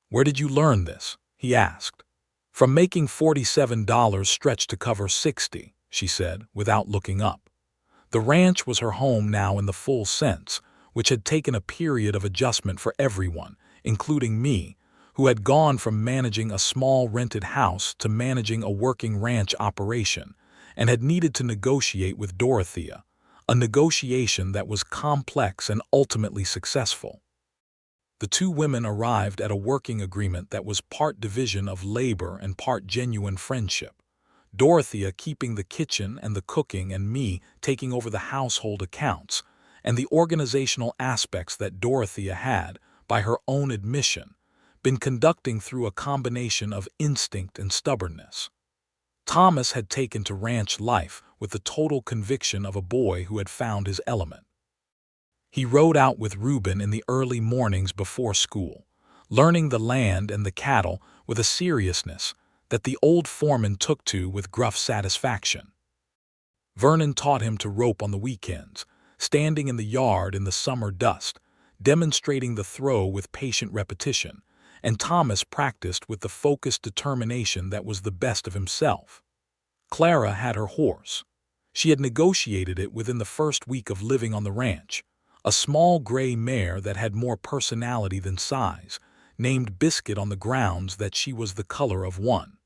"Where did you learn this?" he asked. "From making $47 stretch to cover 60, she said, without looking up. The ranch was her home now in the full sense, which had taken a period of adjustment for everyone, including me, who had gone from managing a small rented house to managing a working ranch operation, and had needed to negotiate with Dorothea, a negotiation that was complex and ultimately successful. The 2 women arrived at a working agreement that was part division of labor and part genuine friendship, Dorothea keeping the kitchen and the cooking and me taking over the household accounts, and the organizational aspects that Dorothea had, by her own admission, been conducting through a combination of instinct and stubbornness. Thomas had taken to ranch life with the total conviction of a boy who had found his element. He rode out with Reuben in the early mornings before school, learning the land and the cattle with a seriousness that the old foreman took to with gruff satisfaction. Vernon taught him to rope on the weekends, standing in the yard in the summer dust, demonstrating the throw with patient repetition, and Thomas practiced with the focused determination that was the best of himself. Clara had her horse. She had negotiated it within the first week of living on the ranch, a small gray mare that had more personality than size, named Biscuit on the grounds that she was the color of one.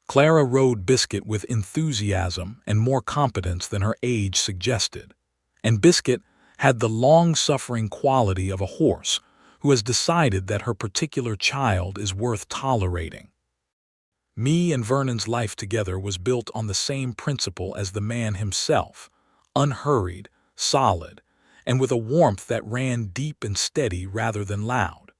Clara rode Biscuit with enthusiasm and more competence than her age suggested, and Biscuit had the long-suffering quality of a horse who has decided that her particular child is worth tolerating. Me and Vernon's life together was built on the same principle as the man himself, unhurried, solid, and with a warmth that ran deep and steady rather than loud.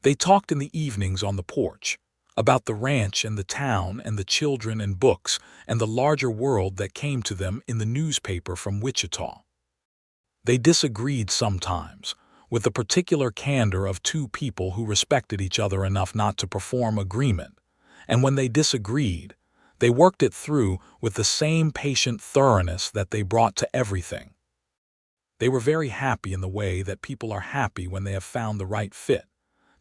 They talked in the evenings on the porch. about the ranch and the town and the children and books and the larger world that came to them in the newspaper from Wichita. They disagreed sometimes, with the particular candor of two people who respected each other enough not to perform agreement, and when they disagreed, they worked it through with the same patient thoroughness that they brought to everything. They were very happy in the way that people are happy when they have found the right fit,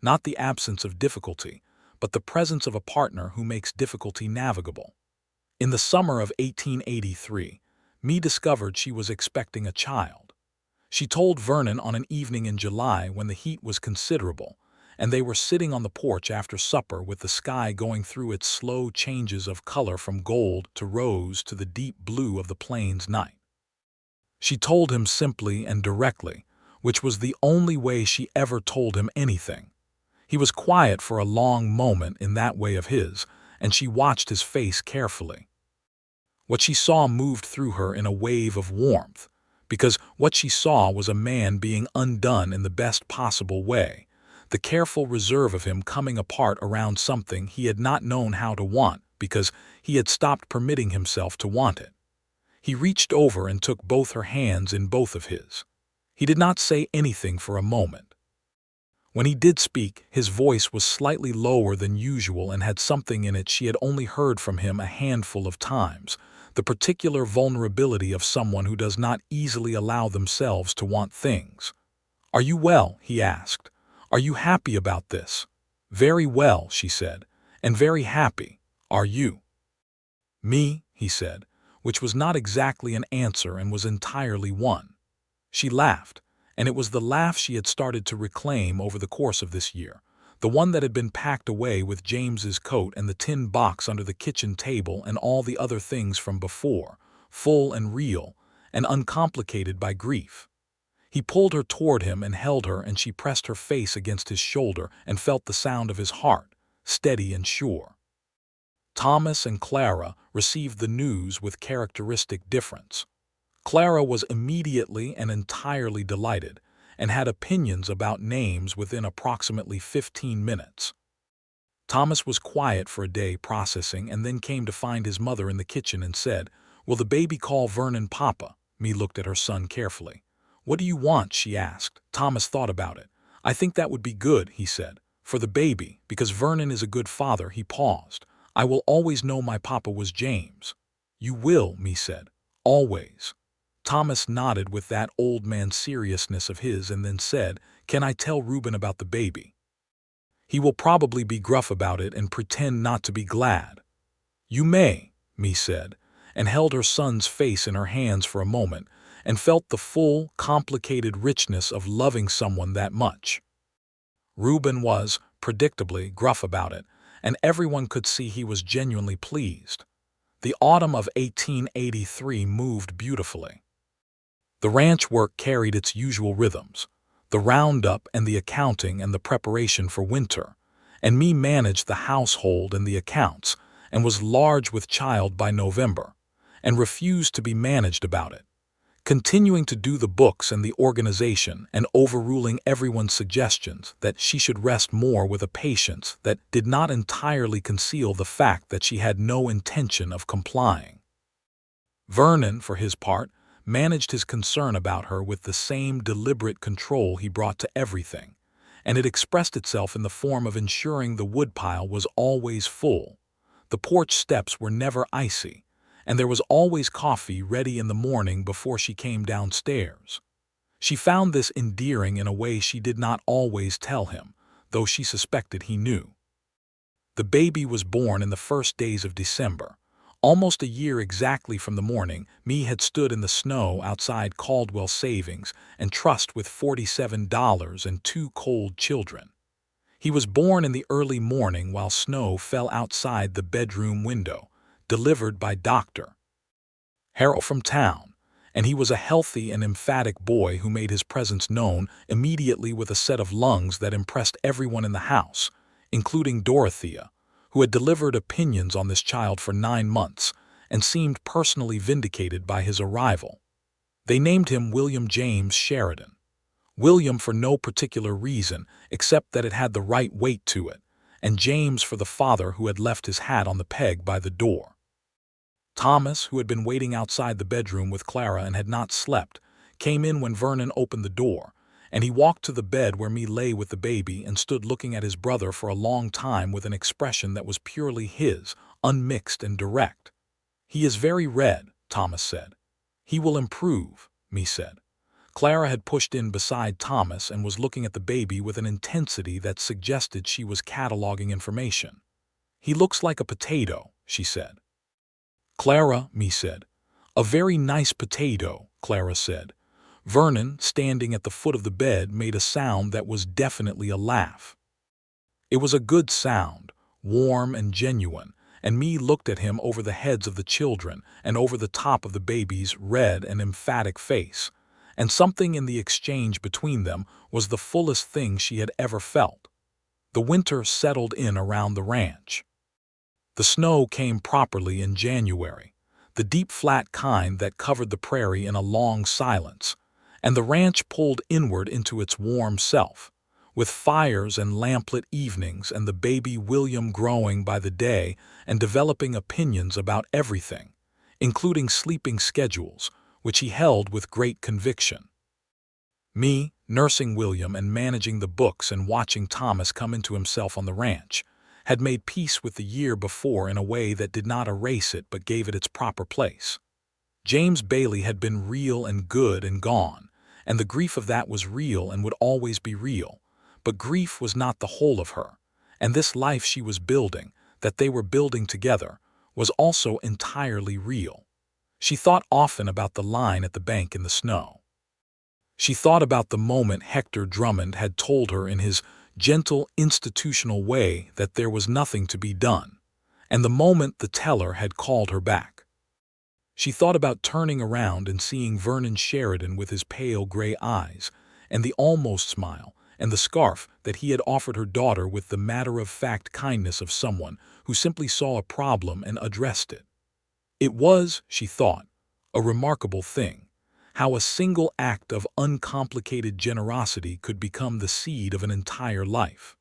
not the absence of difficulty, but the presence of a partner who makes difficulty navigable. In the summer of 1883, Mae discovered she was expecting a child. She told Vernon on an evening in July when the heat was considerable, and they were sitting on the porch after supper with the sky going through its slow changes of color from gold to rose to the deep blue of the plains night. She told him simply and directly, which was the only way she ever told him anything. He was quiet for a long moment in that way of his, and she watched his face carefully. What she saw moved through her in a wave of warmth, because what she saw was a man being undone in the best possible way, the careful reserve of him coming apart around something he had not known how to want because he had stopped permitting himself to want it. He reached over and took both her hands in both of his. He did not say anything for a moment. When he did speak, his voice was slightly lower than usual and had something in it she had only heard from him a handful of times, the particular vulnerability of someone who does not easily allow themselves to want things. "Are you well?" he asked. "Are you happy about this?" "Very well," she said, "and very happy. Are you?" "Me," he said, which was not exactly an answer and was entirely one. She laughed, and it was the laugh she had started to reclaim over the course of this year, the one that had been packed away with James's coat and the tin box under the kitchen table and all the other things from before, full and real, and uncomplicated by grief. He pulled her toward him and held her, and she pressed her face against his shoulder and felt the sound of his heart, steady and sure. Thomas and Clara received the news with characteristic difference. Clara was immediately and entirely delighted, and had opinions about names within approximately 15 minutes. Thomas was quiet for a day processing and then came to find his mother in the kitchen and said, "Will the baby call Vernon Papa?" Mae looked at her son carefully. "What do you want?" she asked. Thomas thought about it. "I think that would be good," he said, "for the baby, because Vernon is a good father." He paused. "I will always know my papa was James." "You will," Mae said. "Always." Thomas nodded with that old man seriousness of his and then said, "Can I tell Reuben about the baby?" "He will probably be gruff about it and pretend not to be glad." "You may," Mae said, and held her son's face in her hands for a moment, and felt the full, complicated richness of loving someone that much. Reuben was, predictably, gruff about it, and everyone could see he was genuinely pleased. The autumn of 1883 moved beautifully. The ranch work carried its usual rhythms, the roundup and the accounting and the preparation for winter, and Mae managed the household and the accounts, and was large with child by November, and refused to be managed about it, continuing to do the books and the organization and overruling everyone's suggestions that she should rest more with a patience that did not entirely conceal the fact that she had no intention of complying. Vernon, for his part, managed his concern about her with the same deliberate control he brought to everything, and it expressed itself in the form of ensuring the woodpile was always full, the porch steps were never icy, and there was always coffee ready in the morning before she came downstairs. She found this endearing in a way she did not always tell him, though she suspected he knew. The baby was born in the first days of December. Almost a year exactly from the morning Mae had stood in the snow outside Caldwell Savings and Trust with $47 and two cold children. He was born in the early morning while snow fell outside the bedroom window, delivered by Dr. Harold from town, and he was a healthy and emphatic boy who made his presence known immediately with a set of lungs that impressed everyone in the house, including Dorothea, who had delivered opinions on this child for 9 months and seemed personally vindicated by his arrival. They named him William James Sheridan. William for no particular reason except that it had the right weight to it, and James for the father who had left his hat on the peg by the door. Thomas, who had been waiting outside the bedroom with Clara and had not slept, came in when Vernon opened the door, and he walked to the bed where Mae lay with the baby and stood looking at his brother for a long time with an expression that was purely his, unmixed and direct. "He is very red," Thomas said. "He will improve," Mae said. Clara had pushed in beside Thomas and was looking at the baby with an intensity that suggested she was cataloging information. "He looks like a potato," she said. "Clara," Mae said. "A very nice potato," Clara said. Vernon, standing at the foot of the bed, made a sound that was definitely a laugh. It was a good sound, warm and genuine, and Mae looked at him over the heads of the children and over the top of the baby's red and emphatic face, and something in the exchange between them was the fullest thing she had ever felt. The winter settled in around the ranch. The snow came properly in January, the deep flat kind that covered the prairie in a long silence, and the ranch pulled inward into its warm self, with fires and lamplit evenings and the baby William growing by the day and developing opinions about everything, including sleeping schedules, which he held with great conviction. Me, nursing William and managing the books and watching Thomas come into himself on the ranch, had made peace with the year before in a way that did not erase it but gave it its proper place. James Bailey had been real and good and gone, and the grief of that was real and would always be real, but grief was not the whole of her, and this life she was building, that they were building together, was also entirely real. She thought often about the line at the bank in the snow. She thought about the moment Hector Drummond had told her in his gentle, institutional way that there was nothing to be done, and the moment the teller had called her back. She thought about turning around and seeing Vernon Sheridan with his pale gray eyes, and the almost smile, and the scarf that he had offered her daughter with the matter-of-fact kindness of someone who simply saw a problem and addressed it. It was, she thought, a remarkable thing, how a single act of uncomplicated generosity could become the seed of an entire life.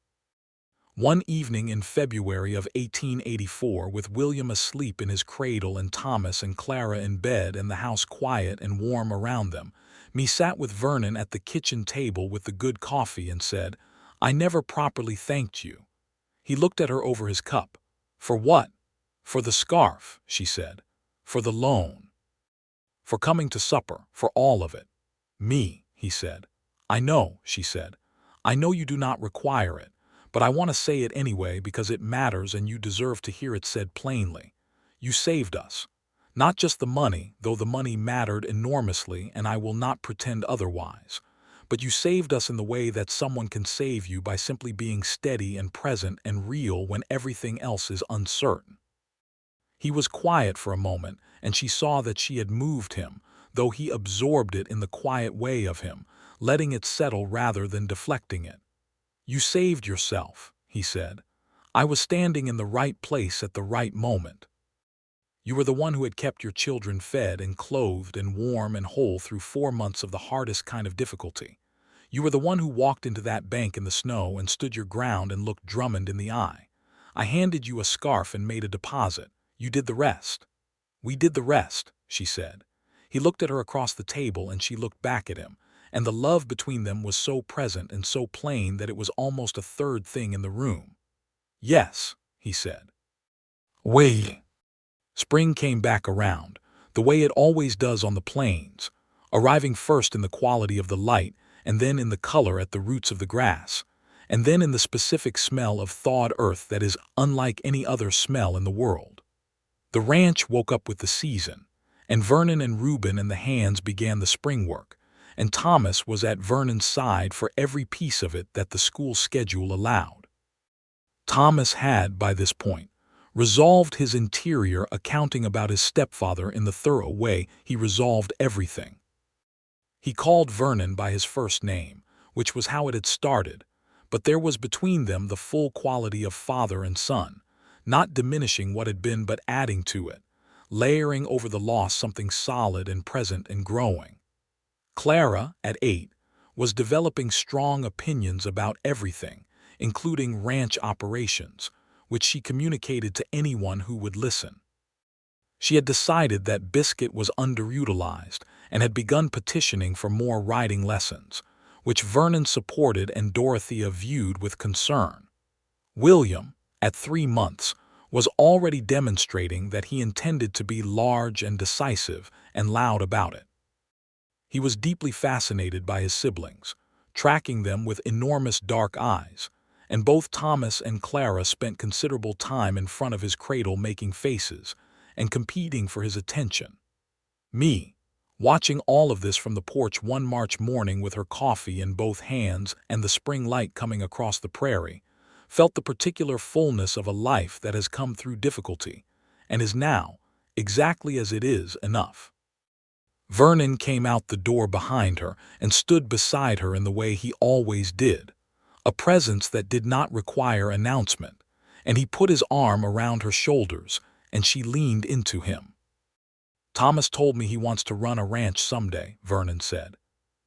One evening in February of 1884, with William asleep in his cradle and Thomas and Clara in bed and the house quiet and warm around them, me sat with Vernon at the kitchen table with the good coffee and said, "I never properly thanked you." He looked at her over his cup. "For what?" "For the scarf," she said. "For the loan. For coming to supper, for all of it." "Me," he said. "I know," she said. "I know you do not require it, but I want to say it anyway because it matters and you deserve to hear it said plainly. You saved us. Not just the money, though the money mattered enormously and I will not pretend otherwise, but you saved us in the way that someone can save you by simply being steady and present and real when everything else is uncertain." He was quiet for a moment, and she saw that she had moved him, though he absorbed it in the quiet way of him, letting it settle rather than deflecting it. "You saved yourself," he said. "I was standing in the right place at the right moment. You were the one who had kept your children fed and clothed and warm and whole through 4 months of the hardest kind of difficulty. You were the one who walked into that bank in the snow and stood your ground and looked Drummond in the eye. I handed you a scarf and made a deposit. You did the rest." "We did the rest," she said. He looked at her across the table and she looked back at him, and the love between them was so present and so plain that it was almost a third thing in the room. "Yes," he said. "We." Spring came back around, the way it always does on the plains, arriving first in the quality of the light and then in the color at the roots of the grass, and then in the specific smell of thawed earth that is unlike any other smell in the world. The ranch woke up with the season, and Vernon and Reuben and the hands began the spring work, and Thomas was at Vernon's side for every piece of it that the school schedule allowed. Thomas had, by this point, resolved his interior, accounting about his stepfather in the thorough way he resolved everything. He called Vernon by his first name, which was how it had started, but there was between them the full quality of father and son, not diminishing what had been but adding to it, layering over the loss something solid and present and growing. Clara, at 8, was developing strong opinions about everything, including ranch operations, which she communicated to anyone who would listen. She had decided that Biscuit was underutilized and had begun petitioning for more riding lessons, which Vernon supported and Dorothea viewed with concern. William, at 3 months, was already demonstrating that he intended to be large and decisive and loud about it. He was deeply fascinated by his siblings, tracking them with enormous dark eyes, and both Thomas and Clara spent considerable time in front of his cradle making faces and competing for his attention. Me, watching all of this from the porch one March morning with her coffee in both hands and the spring light coming across the prairie, felt the particular fullness of a life that has come through difficulty and is now, exactly as it is, enough. Vernon came out the door behind her and stood beside her in the way he always did, a presence that did not require announcement, and he put his arm around her shoulders, and she leaned into him. "Thomas told me he wants to run a ranch someday," Vernon said.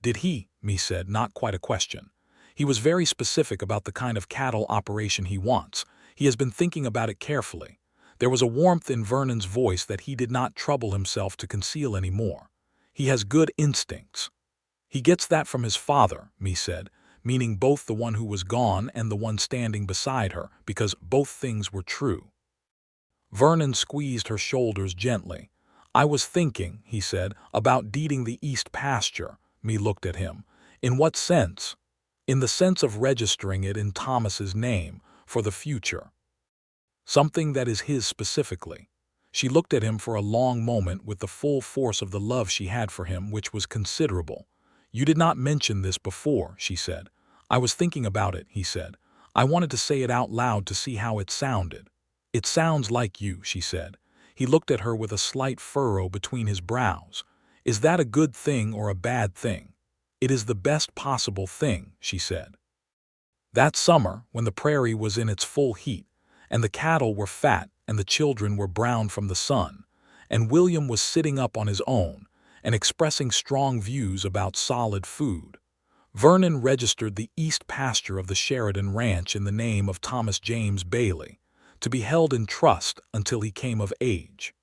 "Did he?" Me said, not quite a question. "He was very specific about the kind of cattle operation he wants. He has been thinking about it carefully." There was a warmth in Vernon's voice that he did not trouble himself to conceal anymore. "He has good instincts." "He gets that from his father," Me said, meaning both the one who was gone and the one standing beside her, because both things were true. Vernon squeezed her shoulders gently. "I was thinking," he said, "about deeding the east pasture." Me looked at him. "In what sense?" "In the sense of registering it in Thomas's name, for the future. Something that is his specifically." She looked at him for a long moment with the full force of the love she had for him, which was considerable. "You did not mention this before," she said. "I was thinking about it," he said. "I wanted to say it out loud to see how it sounded." "It sounds like you," she said. He looked at her with a slight furrow between his brows. "Is that a good thing or a bad thing?" "It is the best possible thing," she said. That summer, when the prairie was in its full heat, and the cattle were fat and the children were brown from the sun, and William was sitting up on his own and expressing strong views about solid food, Vernon registered the east pasture of the Sheridan Ranch in the name of Thomas James Bailey, to be held in trust until he came of age.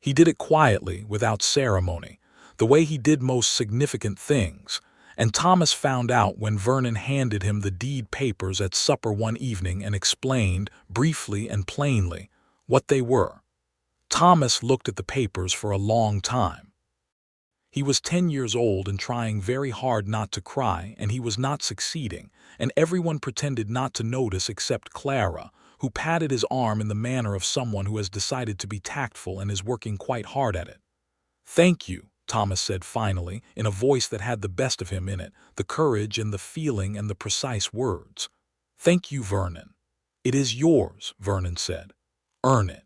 He did it quietly, without ceremony, the way he did most significant things, and Thomas found out when Vernon handed him the deed papers at supper one evening and explained, briefly and plainly, what they were. Thomas looked at the papers for a long time. He was 10 years old and trying very hard not to cry, and he was not succeeding, and everyone pretended not to notice except Clara, who patted his arm in the manner of someone who has decided to be tactful and is working quite hard at it. "Thank you," Thomas said finally, in a voice that had the best of him in it, the courage and the feeling and the precise words. "Thank you, Vernon." "It is yours," Vernon said. "Earn it."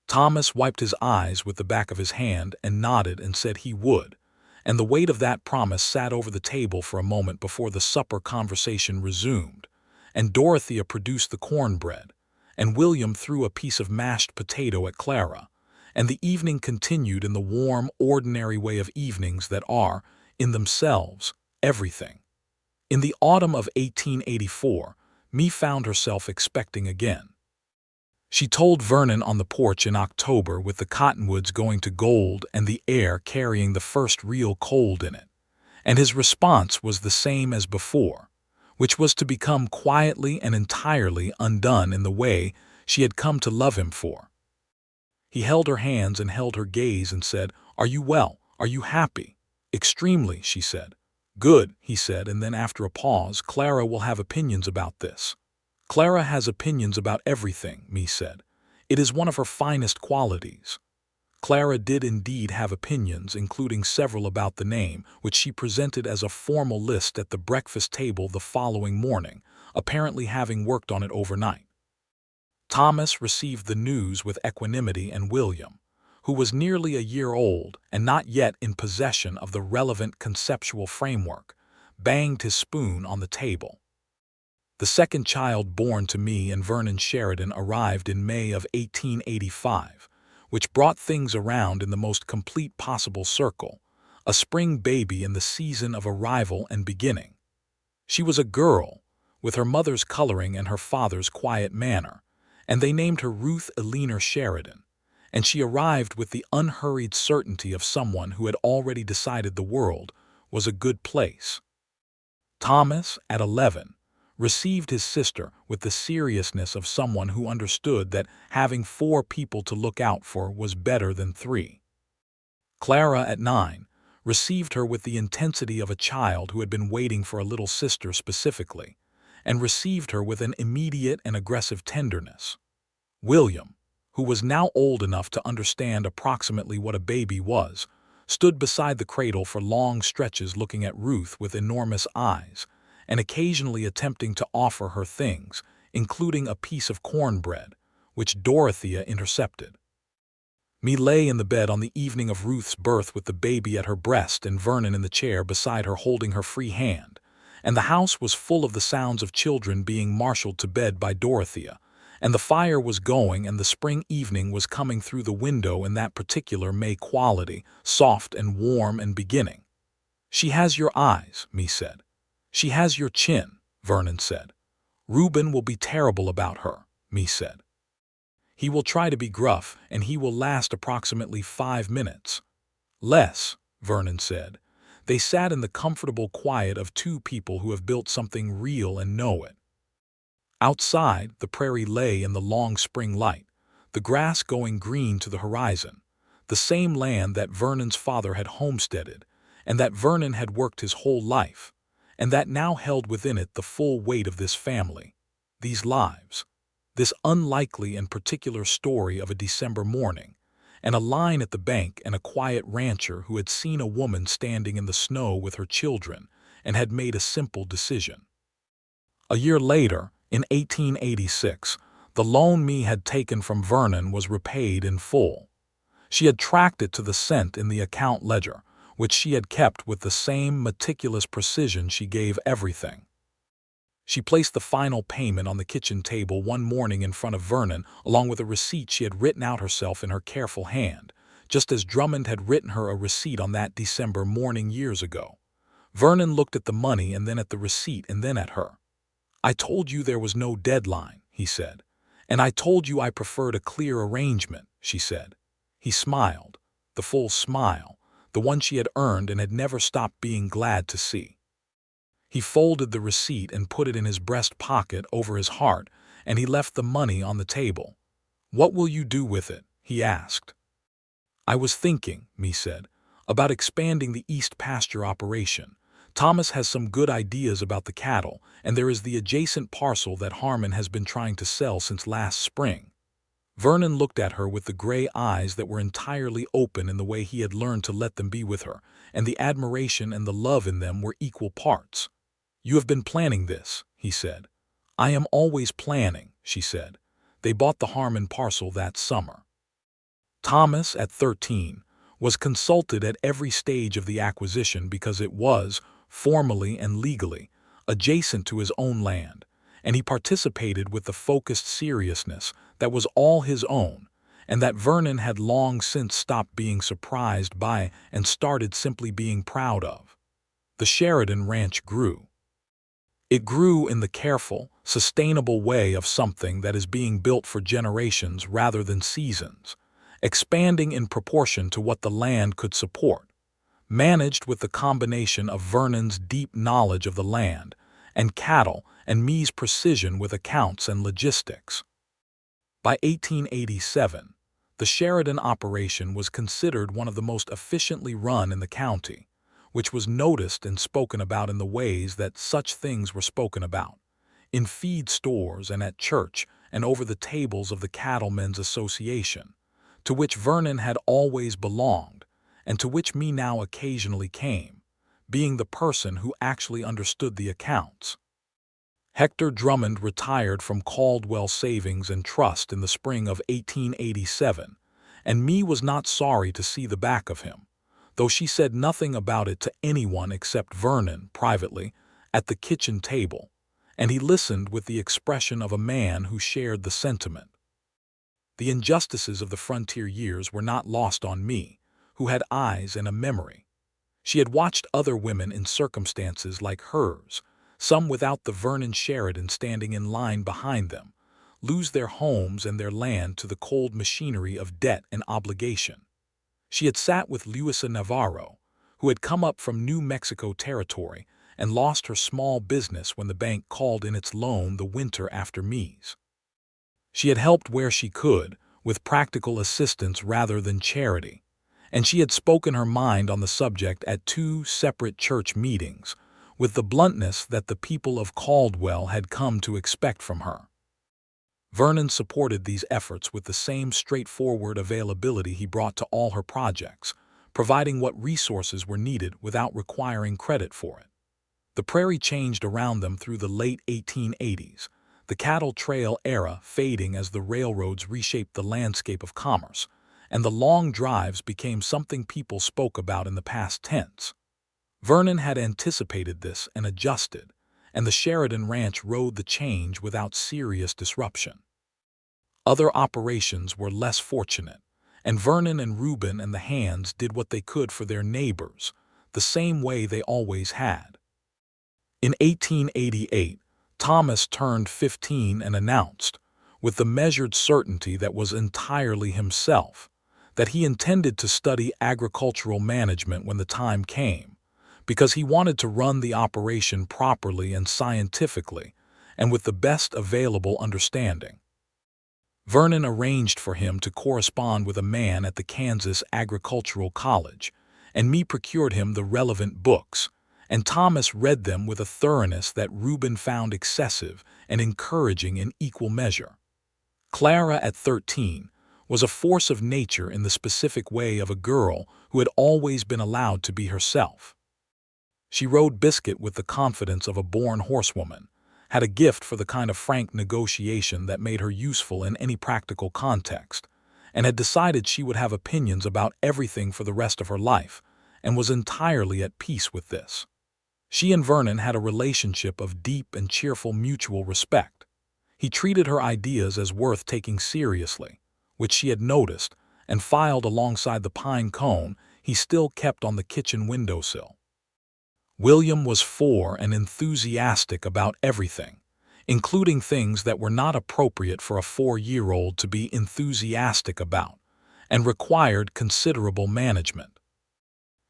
Thomas wiped his eyes with the back of his hand and nodded and said he would, and the weight of that promise sat over the table for a moment before the supper conversation resumed, and Dorothea produced the cornbread, and William threw a piece of mashed potato at Clara, and the evening continued in the warm, ordinary way of evenings that are, in themselves, everything. In the autumn of 1884, Me found herself expecting again. She told Vernon on the porch in October, with the cottonwoods going to gold and the air carrying the first real cold in it, and his response was the same as before, which was to become quietly and entirely undone in the way she had come to love him for. He held her hands and held her gaze and said, "Are you well? Are you happy?" "Extremely," she said. "Good," he said, and then after a pause, "Clara will have opinions about this." "Clara has opinions about everything," Me said. "It is one of her finest qualities." Clara did indeed have opinions, including several about the name, which she presented as a formal list at the breakfast table the following morning, apparently having worked on it overnight. Thomas received the news with equanimity, and William, who was nearly a year old and not yet in possession of the relevant conceptual framework, banged his spoon on the table. The second child born to Me and Vernon Sheridan arrived in May of 1885, which brought things around in the most complete possible circle, a spring baby in the season of arrival and beginning. She was a girl, with her mother's coloring and her father's quiet manner, and they named her Ruth Eleanor Sheridan, and she arrived with the unhurried certainty of someone who had already decided the world was a good place. Thomas, at 11, received his sister with the seriousness of someone who understood that having 4 people to look out for was better than 3. Clara, at 9, received her with the intensity of a child who had been waiting for a little sister specifically, and received her with an immediate and aggressive tenderness. William, who was now old enough to understand approximately what a baby was, stood beside the cradle for long stretches looking at Ruth with enormous eyes, and occasionally attempting to offer her things, including a piece of cornbread, which Dorothea intercepted. Me lay in the bed on the evening of Ruth's birth with the baby at her breast and Vernon in the chair beside her holding her free hand, and the house was full of the sounds of children being marshaled to bed by Dorothea, and the fire was going and the spring evening was coming through the window in that particular May quality, soft and warm and beginning. "She has your eyes," Me said. "She has your chin," Vernon said. "Reuben will be terrible about her," Me said. "He will try to be gruff, and he will last approximately 5 minutes. Less," Vernon said. They sat in the comfortable quiet of 2 people who have built something real and know it. Outside, the prairie lay in the long spring light, the grass going green to the horizon, the same land that Vernon's father had homesteaded, and that Vernon had worked his whole life, and that now held within it the full weight of this family, these lives, this unlikely and particular story of a December morning, and a line at the bank and a quiet rancher who had seen a woman standing in the snow with her children and had made a simple decision. A year later, in 1886, the loan Me had taken from Vernon was repaid in full. She had tracked it to the cent in the account ledger, which she had kept with the same meticulous precision she gave everything. She placed the final payment on the kitchen table one morning in front of Vernon, along with a receipt she had written out herself in her careful hand, just as Drummond had written her a receipt on that December morning years ago. Vernon looked at the money and then at the receipt and then at her. "I told you there was no deadline," he said. "And I told you I preferred a clear arrangement," she said. He smiled, the full smile, the one she had earned and had never stopped being glad to see. He folded the receipt and put it in his breast pocket over his heart, and he left the money on the table. "What will you do with it?" he asked. "I was thinking," Me said, "about expanding the East Pasture operation. Thomas has some good ideas about the cattle, and there is the adjacent parcel that Harmon has been trying to sell since last spring." Vernon looked at her with the gray eyes that were entirely open in the way he had learned to let them be with her, and the admiration and the love in them were equal parts. "You have been planning this," he said. "I am always planning," she said. They bought the Harmon parcel that summer. Thomas, at 13, was consulted at every stage of the acquisition because it was, formally and legally, adjacent to his own land, and he participated with the focused seriousness that was all his own, and that Vernon had long since stopped being surprised by and started simply being proud of. The Sheridan Ranch grew. It grew in the careful, sustainable way of something that is being built for generations rather than seasons, expanding in proportion to what the land could support, managed with the combination of Vernon's deep knowledge of the land and cattle and Me's precision with accounts and logistics. By 1887, the Sheridan operation was considered one of the most efficiently run in the county, which was noticed and spoken about in the ways that such things were spoken about, in feed stores and at church and over the tables of the Cattlemen's Association, to which Vernon had always belonged, and to which Me now occasionally came, being the person who actually understood the accounts. Hector Drummond retired from Caldwell Savings and Trust in the spring of 1887, and Me was not sorry to see the back of him, though she said nothing about it to anyone except Vernon privately at the kitchen table, and he listened with the expression of a man who shared the sentiment. The injustices of the frontier years were not lost on Me, who had eyes and a memory. She had watched other women in circumstances like hers, some without the Vernon Sheridan standing in line behind them, lose their homes and their land to the cold machinery of debt and obligation. She had sat with Luisa Navarro, who had come up from New Mexico territory and lost her small business when the bank called in its loan the winter after Me's. She had helped where she could, with practical assistance rather than charity, and she had spoken her mind on the subject at 2 separate church meetings, with the bluntness that the people of Caldwell had come to expect from her. Vernon supported these efforts with the same straightforward availability he brought to all her projects, providing what resources were needed without requiring credit for it. The prairie changed around them through the late 1880s, the cattle trail era fading as the railroads reshaped the landscape of commerce, and the long drives became something people spoke about in the past tense. Vernon had anticipated this and adjusted, and the Sheridan Ranch rode the change without serious disruption. Other operations were less fortunate, and Vernon and Reuben and the Hands did what they could for their neighbors, the same way they always had. In 1888, Thomas turned 15 and announced, with the measured certainty that was entirely himself, that he intended to study agricultural management when the time came, because he wanted to run the operation properly and scientifically, and with the best available understanding. Vernon arranged for him to correspond with a man at the Kansas Agricultural College, and me procured him the relevant books, and Thomas read them with a thoroughness that Reuben found excessive and encouraging in equal measure. Clara, at 13, was a force of nature in the specific way of a girl who had always been allowed to be herself. She rode Biscuit with the confidence of a born horsewoman, had a gift for the kind of frank negotiation that made her useful in any practical context, and had decided she would have opinions about everything for the rest of her life, and was entirely at peace with this. She and Vernon had a relationship of deep and cheerful mutual respect. He treated her ideas as worth taking seriously, which she had noticed, and filed alongside the pine cone he still kept on the kitchen windowsill. William was 4 and enthusiastic about everything, including things that were not appropriate for a 4-year-old to be enthusiastic about, and required considerable management.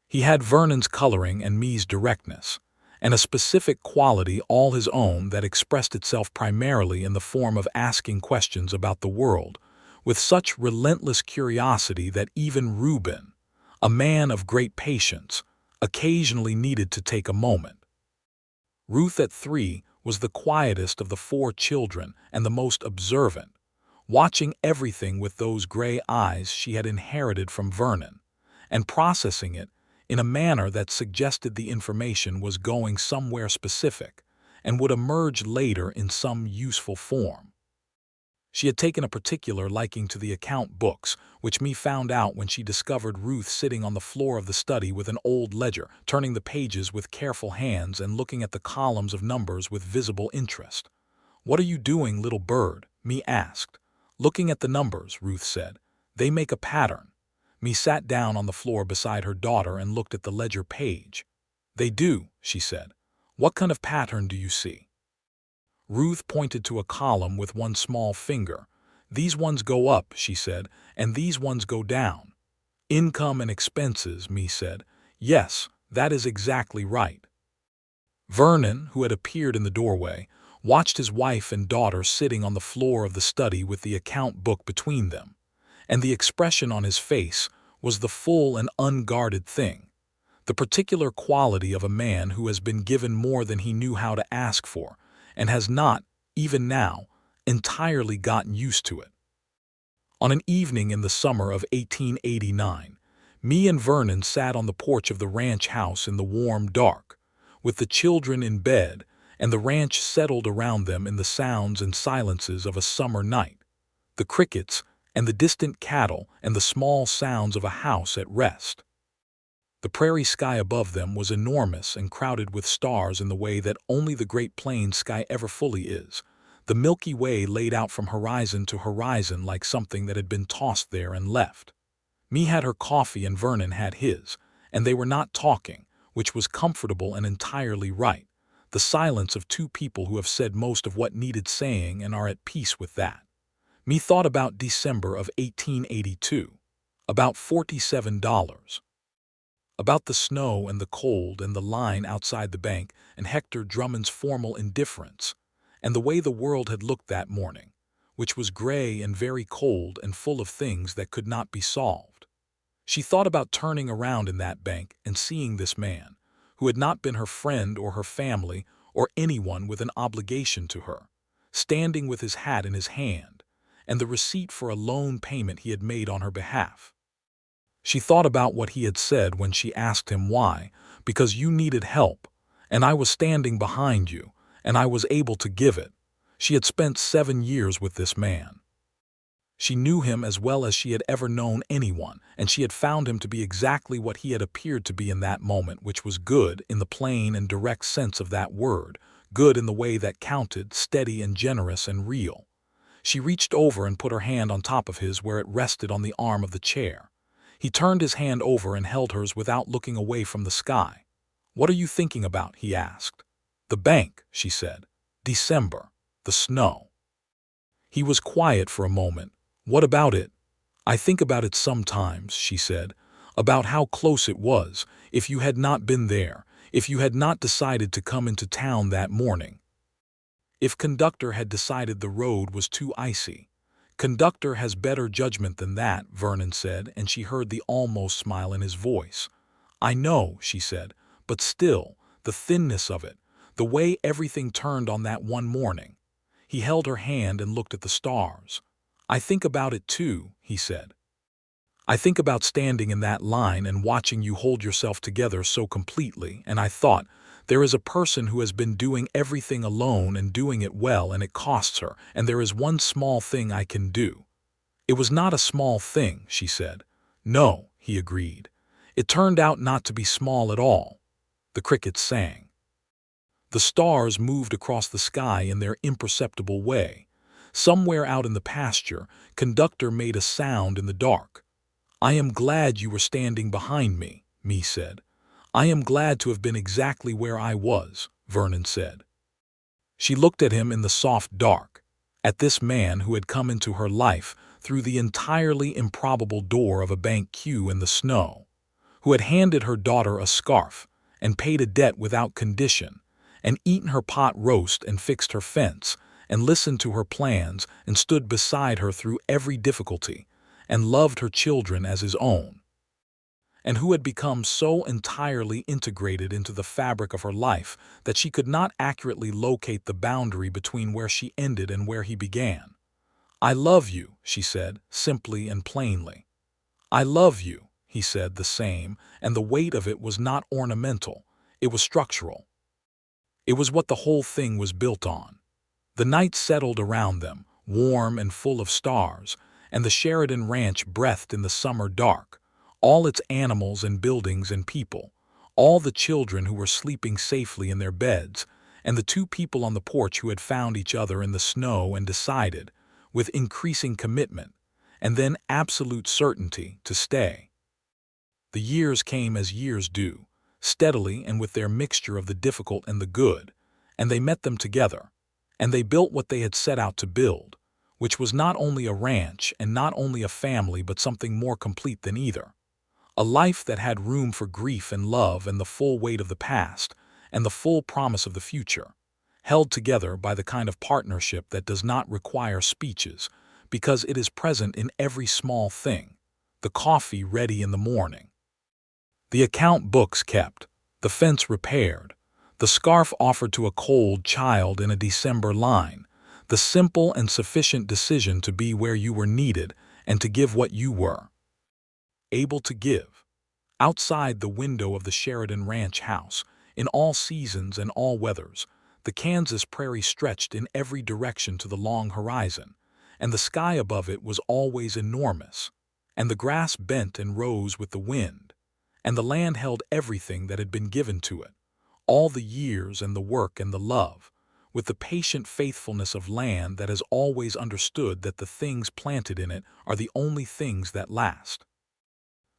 He had Vernon's coloring and me's directness, and a specific quality all his own that expressed itself primarily in the form of asking questions about the world, with such relentless curiosity that even Reuben, a man of great patience, occasionally needed to take a moment. Ruth, at 3, was the quietest of the 4 children and the most observant, watching everything with those gray eyes she had inherited from Vernon, and processing it in a manner that suggested the information was going somewhere specific and would emerge later in some useful form. She had taken a particular liking to the account books, which me found out when she discovered Ruth sitting on the floor of the study with an old ledger, turning the pages with careful hands and looking at the columns of numbers with visible interest. "What are you doing, little bird?" me asked. "Looking at the numbers," Ruth said. "They make a pattern." Me sat down on the floor beside her daughter and looked at the ledger page. "They do," she said. "What kind of pattern do you see?" Ruth pointed to a column with one small finger. "These ones go up," she said, "and these ones go down." "Income and expenses," me said. "Yes, that is exactly right." Vernon, who had appeared in the doorway, watched his wife and daughter sitting on the floor of the study with the account book between them, and the expression on his face was the full and unguarded thing, the particular quality of a man who has been given more than he knew how to ask for, and has not, even now, entirely gotten used to it. On an evening in the summer of 1889, me and Vernon sat on the porch of the ranch house in the warm dark, with the children in bed and the ranch settled around them in the sounds and silences of a summer night, the crickets and the distant cattle and the small sounds of a house at rest. The prairie sky above them was enormous and crowded with stars in the way that only the Great Plains sky ever fully is, the Milky Way laid out from horizon to horizon like something that had been tossed there and left. Me had her coffee and Vernon had his, and they were not talking, which was comfortable and entirely right. The silence of two people who have said most of what needed saying and are at peace with that. Me thought about December of 1882. About $47. About the snow and the cold and the line outside the bank and Hector Drummond's formal indifference, and the way the world had looked that morning, which was gray and very cold and full of things that could not be solved. She thought about turning around in that bank and seeing this man, who had not been her friend or her family or anyone with an obligation to her, standing with his hat in his hand and the receipt for a loan payment he had made on her behalf. She thought about what he had said when she asked him why, because you needed help, and I was standing behind you, and I was able to give it. She had spent 7 years with this man. She knew him as well as she had ever known anyone, and she had found him to be exactly what he had appeared to be in that moment, which was good in the plain and direct sense of that word, good in the way that counted, steady and generous and real. She reached over and put her hand on top of his where it rested on the arm of the chair. He turned his hand over and held hers without looking away from the sky. "What are you thinking about?" he asked. "The bank," she said. "December. The snow." He was quiet for a moment. "What about it?" "I think about it sometimes," she said, "about how close it was, if you had not been there, if you had not decided to come into town that morning. If conductor had decided the road was too icy." "Conductor has better judgment than that," Vernon said, and she heard the almost smile in his voice. "I know," she said, "but still, the thinness of it, the way everything turned on that one morning." He held her hand and looked at the stars. "I think about it too," he said. "I think about standing in that line and watching you hold yourself together so completely, and I thought, there is a person who has been doing everything alone and doing it well, and it costs her, and there is one small thing I can do." "It was not a small thing," she said. "No," he agreed. "It turned out not to be small at all." The crickets sang. The stars moved across the sky in their imperceptible way. Somewhere out in the pasture, conductor made a sound in the dark. "I am glad you were standing behind me," Me said. "I am glad to have been exactly where I was," Vernon said. She looked at him in the soft dark, at this man who had come into her life through the entirely improbable door of a bank queue in the snow, who had handed her daughter a scarf and paid a debt without condition, and eaten her pot roast and fixed her fence, and listened to her plans and stood beside her through every difficulty, and loved her children as his own, and who had become so entirely integrated into the fabric of her life that she could not accurately locate the boundary between where she ended and where he began. "I love you," she said, simply and plainly. "I love you," he said the same, and the weight of it was not ornamental, it was structural. It was what the whole thing was built on. The night settled around them, warm and full of stars, and the Sheridan Ranch breathed in the summer dark, all its animals and buildings and people, all the children who were sleeping safely in their beds, and the two people on the porch who had found each other in the snow and decided, with increasing commitment, and then absolute certainty, to stay. The years came as years do, steadily and with their mixture of the difficult and the good, and they met them together, and they built what they had set out to build, which was not only a ranch and not only a family but something more complete than either. A life that had room for grief and love and the full weight of the past and the full promise of the future, held together by the kind of partnership that does not require speeches because it is present in every small thing, the coffee ready in the morning, the account books kept, the fence repaired, the scarf offered to a cold child in a December line, the simple and sufficient decision to be where you were needed and to give what you were able to give. Outside the window of the Sheridan Ranch house, in all seasons and all weathers, the Kansas prairie stretched in every direction to the long horizon, and the sky above it was always enormous, and the grass bent and rose with the wind, and the land held everything that had been given to it, all the years and the work and the love, with the patient faithfulness of land that has always understood that the things planted in it are the only things that last.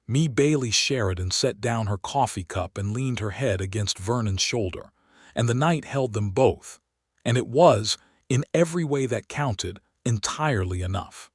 Mae Bailey Sheridan set down her coffee cup and leaned her head against Vernon's shoulder, and the night held them both. And it was, in every way that counted, entirely enough.